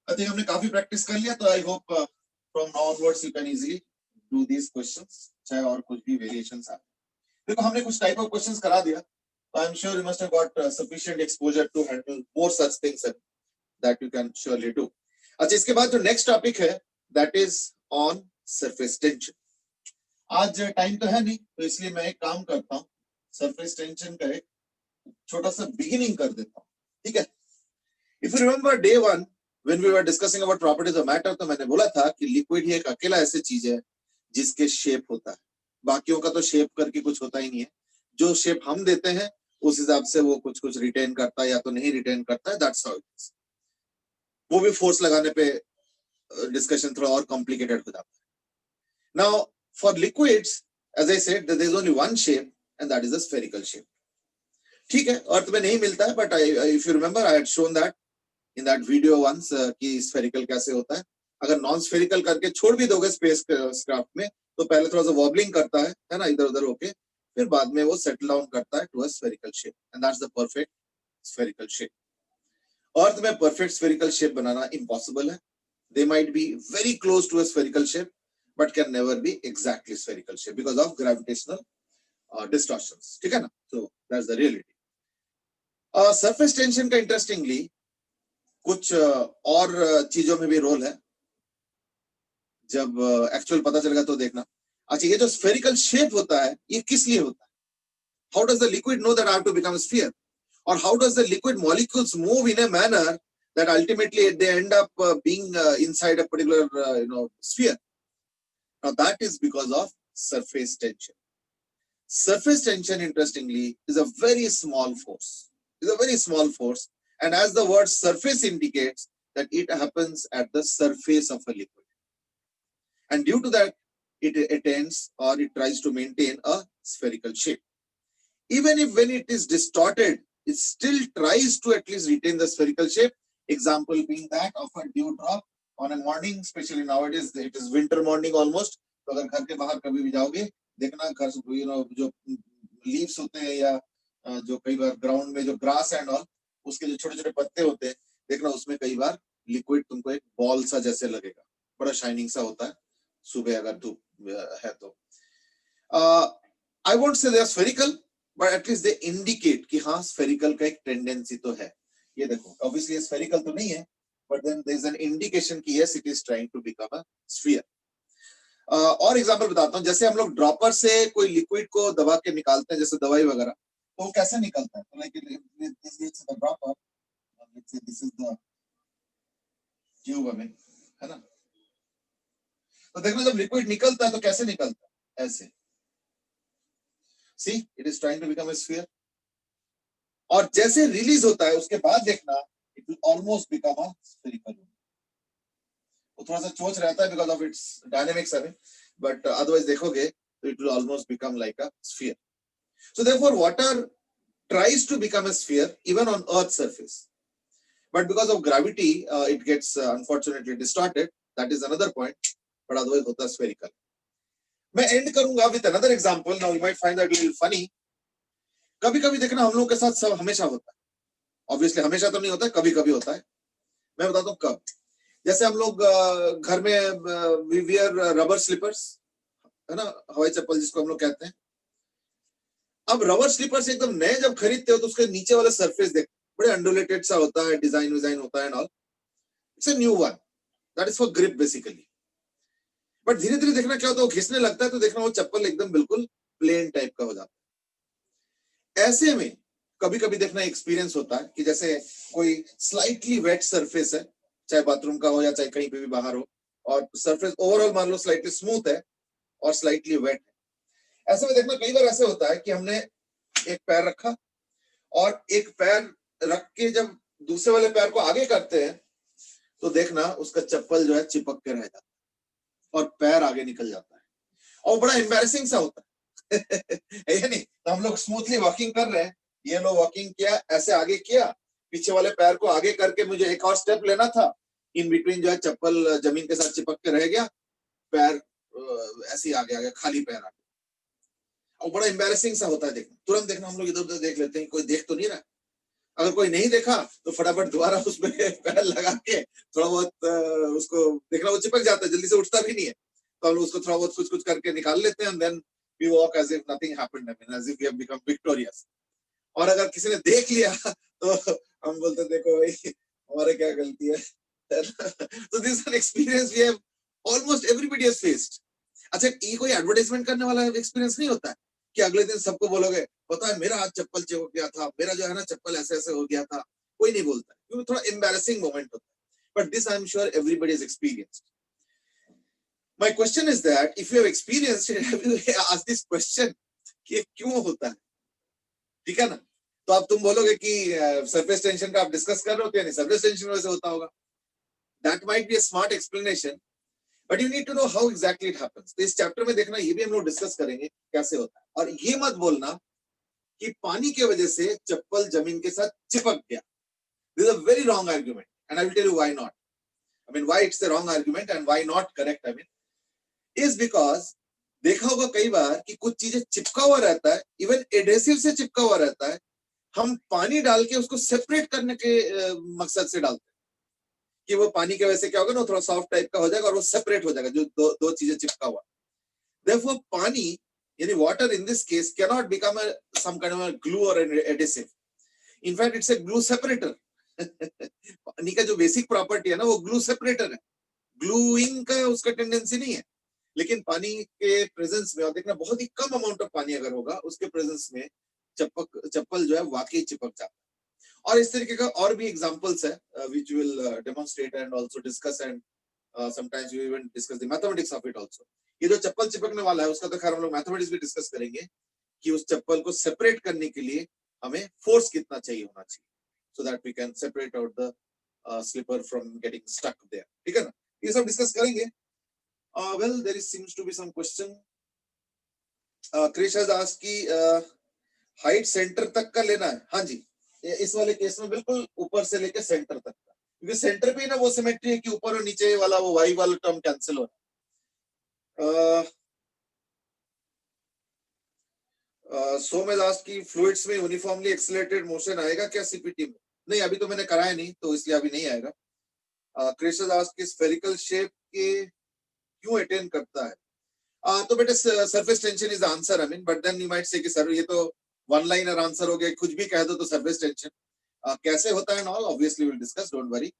I think हमने काफी प्रैक्टिस कर लिया, तो I hope from now onwards you can easily do these questions, चाहे और कुछ भी variations आए। देखो हमने कुछ type of questions करा दिया, so I'm sure you must have got sufficient exposure to handle more such things that you can surely do. अच्छा, इसके बाद जो next topic है, that is on surface tension. आज टाइम तो है नहीं, तो इसलिए मैं एक काम करता हूँ, सरफेस टेंशन का एक छोटा सा बिगिनिंग कर देता हूँ, ठीक है। If you remember day 1 when we were discussing about properties of matter, तो मैंने बोला था कि लिक्विड ही एक अकेला ऐसी चीज है जिसके शेप होता है, बाकियों का तो शेप करके कुछ होता ही नहीं है। जो शेप हम देते हैं उस हिसाब से वो कुछ कुछ रिटेन करता है या तो नहीं रिटेन करता है, दैट्स हाउ इट इज। वो भी फोर्स लगाने पे डिस्कशन थोड़ा और कॉम्प्लिकेटेड हो जाता है। Now for liquids, as I said, there is only one shape and that is a spherical shape. ठीक है, अर्थ में नहीं मिलता है, but if you remember I had shown that in that video once कि spherical कैसे होता है। अगर नॉन स्फेरिकल करके छोड़ भी दोगे स्पेस क्राफ्ट में, तो पहले थोड़ा सा वॉबलिंग करता है ना, इधर उधर होके, फिर बाद में वो सेटल डाउन करता है to a spherical shape, and that's the perfect spherical shape. Earth में परफेक्ट स्फेरिकल शेप बनाना इम्पॉसिबल है। They might be very close to a spherical shape but can never be exactly spherical shape because of gravitational distortions, ठीक है ना। so that's the reality. surface tension का interestingly कुछ और चीजों में भी रोल है, जब एक्चुअल पता चलेगा तो देखना। अच्छा, ये जो spherical shape होता है, ये किस लिए होता है? how does the liquid know that I have to become a sphere, or how does the liquid molecules move in a manner that ultimately they end up being inside a particular sphere? Now that is because of surface tension. Surface tension, interestingly, is a very small force. It's a very small force, and as the word surface indicates, that it happens at the surface of a liquid, and due to that, it attains or it tries to maintain a spherical shape. Even if when it is distorted, it still tries to at least retain the spherical shape. Example being that of a dew drop on a morning, especially nowadays, it is winter morning almost. तो अगर घर के बाहर कभी भी जाओगे, देखना घर जो लीव्स होते हैं या जो कई बार ग्राउंड में जो ग्रास एंड ऑल, उसके जो छोटे छोटे पत्ते होते हैं, देखना उसमें कई बार लिक्विड तुमको एक बॉल सा जैसे लगेगा, बड़ा शाइनिंग सा होता है सुबह अगर धूप है तो। I won't say they are spherical, but at least they indicate कि हाँ स्फेरिकल का एक टेंडेंसी तो है। ये देखो, ऑब्वियसली स्फेरिकल तो नहीं है, but then there is an indication कि yes it is trying to become a sphere. और एग्जांपल बताता हूँ, जैसे हम लोग ड्रॉपर से कोई लिक्विड को दबा के निकालते हैं, जैसे दवाई वगैरह, तो वो कैसे निकलता है? तो like this is the dropper, let's say this is the tube, है ना। तो देखना जब लिक्विड निकलता है तो कैसे निकलता है, ऐसे। See, it is trying to become a sphere. और जैसे रिलीज होता है उसके बाद देखना it will almost become a spherical. वो थोड़ा सा चोच रहता है because of its dynamics of it, but otherwise देखोगे तो it will almost become like a sphere. So therefore water tries to become a sphere even on Earth's surface, but because of gravity it gets unfortunately distorted. That is another point, but otherwise होता है spherical. मैं and करूंगा with another example. Now you might find that little funny. कभी कभी देखना हम लोगों के साथ सब हमेशा होता है, ऑब्वियसली हमेशा तो नहीं होता है, कभी कभी होता है. मैं बताता हूँ कब. जैसे हम लोग घर में वी वियर रबर स्लीपर्स, है ना, हवाई चप्पल जिसको हम लोग कहते हैं. अब रबर स्लीपर्स एकदम नए जब खरीदते हो तो उसके नीचे वाला सरफेस देख बड़े अंडुलेटेड सा होता है, डिजाइन विजाइन होता है and all. It's a new one, that is for grip basically. But धीरे धीरे देखना क्या होता है, वो घिसने लगता है तो देखना वो चप्पल एकदम बिल्कुल प्लेन टाइप का हो जाता है. ऐसे में कभी कभी देखना एक्सपीरियंस होता है कि जैसे कोई स्लाइटली वेट सरफेस है, चाहे बाथरूम का हो या चाहे कहीं पे भी बाहर हो, और सरफेस ओवरऑल मान लो स्लाइटली स्मूथ है और स्लाइटली वेट है. ऐसे में देखना कई बार ऐसे होता है कि हमने एक पैर रखा और एक पैर रख के जब दूसरे वाले पैर को आगे करते हैं तो देखना उसका चप्पल जो है चिपक के रह जाता है और पैर आगे निकल जाता है और बड़ा एम्बैरेसिंग सा होता है है या नहीं? तो हम लोग स्मूथली वॉकिंग कर रहे हैं, ये लो वॉकिंग किया, ऐसे आगे किया, पीछे वाले पैर को आगे करके मुझे एक और स्टेप लेना था, इन बिटवीन जो है चप्पल जमीन के साथ चिपक के रह गया, पैर ऐसे ही आगे आ गया, खाली पैर आ गया और बड़ा एम्बैरेसिंग सा होता है। देखना तुरंत देखना हम लोग इधर उधर देख लेते हैं कोई देख तो नहीं रहा। अगर कोई नहीं देखा तो फटाफट दोबारा उसमें पैर लगा के थोड़ा बहुत उसको देखना, वो चिपक जाता है, जल्दी से उठता भी नहीं है, तो हम लोग उसको थोड़ा बहुत कुछ कुछ करके निकाल लेते हैं, then we walk as if nothing happened, I mean as if we have become victorious. और अगर किसी ने देख लिया तो हम बोलते देखो भाई हमारे क्या गलती है। तो this an experience we have almost everybody has faced. अच्छा, ये कोई एडवर्टाइजमेंट करने वाला एक्सपीरियंस नहीं होता है कि अगले दिन सबको बोलोगे पता है मेरा आज चप्पल चिपक गया था, मेरा जो है ना चप्पल ऐसे ऐसे हो गया था। कोई नहीं बोलता क्योंकि थोड़ा एम्बैरेसिंग मोमेंट होता है, but this I am sure everybody has experienced. My question is that if you have experienced it, have you asked this question कि क्यों होता है? ठीक है ना? तो अब तुम बोलोगे कि सरफेस टेंशन का आप डिस्कस कर रहे हो, यानी सरफेस टेंशन वजह से होता होगा। That might be a smart explanation, but you need to know how exactly it happens. तो इस चैप्टर में देखना ये भी हम लोग डिस्कस करेंगे कैसे होता है, और ये मत बोलना कि पानी की वजह से चप्पल जमीन के साथ चिपक गया। This is a very wrong argument and I will tell you why not. I mean why it's a wrong argument and why not correct, I mean is because देखा होगा कई बार कि कुछ चीजें चिपका हुआ रहता है, इवन एडेसिव से चिपका हुआ रहता है, हम पानी डाल के उसको सेपरेट करने के मकसद से डालते हैं कि वो पानी की वजह से क्या होगा ना, थोड़ा सॉफ्ट टाइप का हो जाएगा और वो सेपरेट हो जाएगा जो दो चीजें चिपका हुआ। Therefore, पानी यानी water in this case cannot become some kind of a glue or an adhesive. In fact, it's a glue separator. पानी का जो बेसिक प्रॉपर्टी है ना वो ग्लू सेपरेटर है, ग्लूइंग का उसका टेंडेंसी नहीं है, लेकिन पानी के प्रेजेंस में, और देखना बहुत ही कम अमाउंट ऑफ पानी अगर होगा उसके प्रेजेंस में चप्पल जो है वाकई चिपक जाता है। और इस तरीके का और भी एग्जांपल्स है which will demonstrate and also discuss, and sometimes we even discuss the mathematics of it also. ये जो चप्पल चिपकने वाला है उसका तो खैर हम लोग मैथमेटिक्स भी डिस्कस करेंगे कि उस चप्पल को सेपरेट करने के लिए हमें फोर्स कितना चाहिए होना चाहिए, so that we can separate out the slipper from getting stuck there. ठीक है ना? ये सब डिस्कस करेंगे। well, there seems to be some question. Krish has asked कि हाइट सेंटर तक का लेना है। हाँ जी, इस वाले केस में बिल्कुल ऊपर से लेके सेंटर तक का, क्योंकि सेंटर पे ही ना वो सिमेट्री है कि ऊपर और नीचे वाला वो वाई वाला टर्म कैंसिल हो रहा है। सोम हैज आस्क्ड कि फ्लूइड्स में यूनिफॉर्मली एक्सेलरेटेड मोशन आएगा क्या सीपीटी में? नहीं, अभी तो मैंने कराया नहीं तो इसलिए अभी नहीं आएगा। क्रिश हैज आस्क्ड कि स्फेरिकल शेप के क्यों अटेन करता है? तो बेटा surface tension is the answer, I mean, but then you might say कि सर ये तो वन लाइनर आंसर हो गया, कुछ भी कह दो तो सरफेस टेंशन कैसे होता है and all, obviously will discuss, don't worry.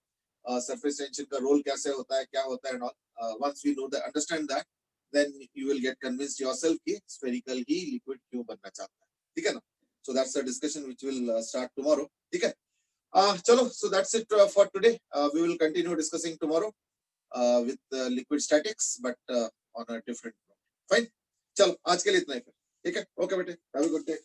Surface tension का रोल कैसे होता है, क्या होता है and all, once we know that, understand that, then you will get convinced yourself कि spherical ही liquid क्यों बनना चाहता है, ठीक है ना? So that's a discussion which will start tomorrow, ठीक है? चलो, so that's it for today. We will continue discussing tomorrow with liquid statics, but on a different note. Fine? चलो, आज के लिए इतना ही फिर, ठीक है? Okay बेटे, have a good day.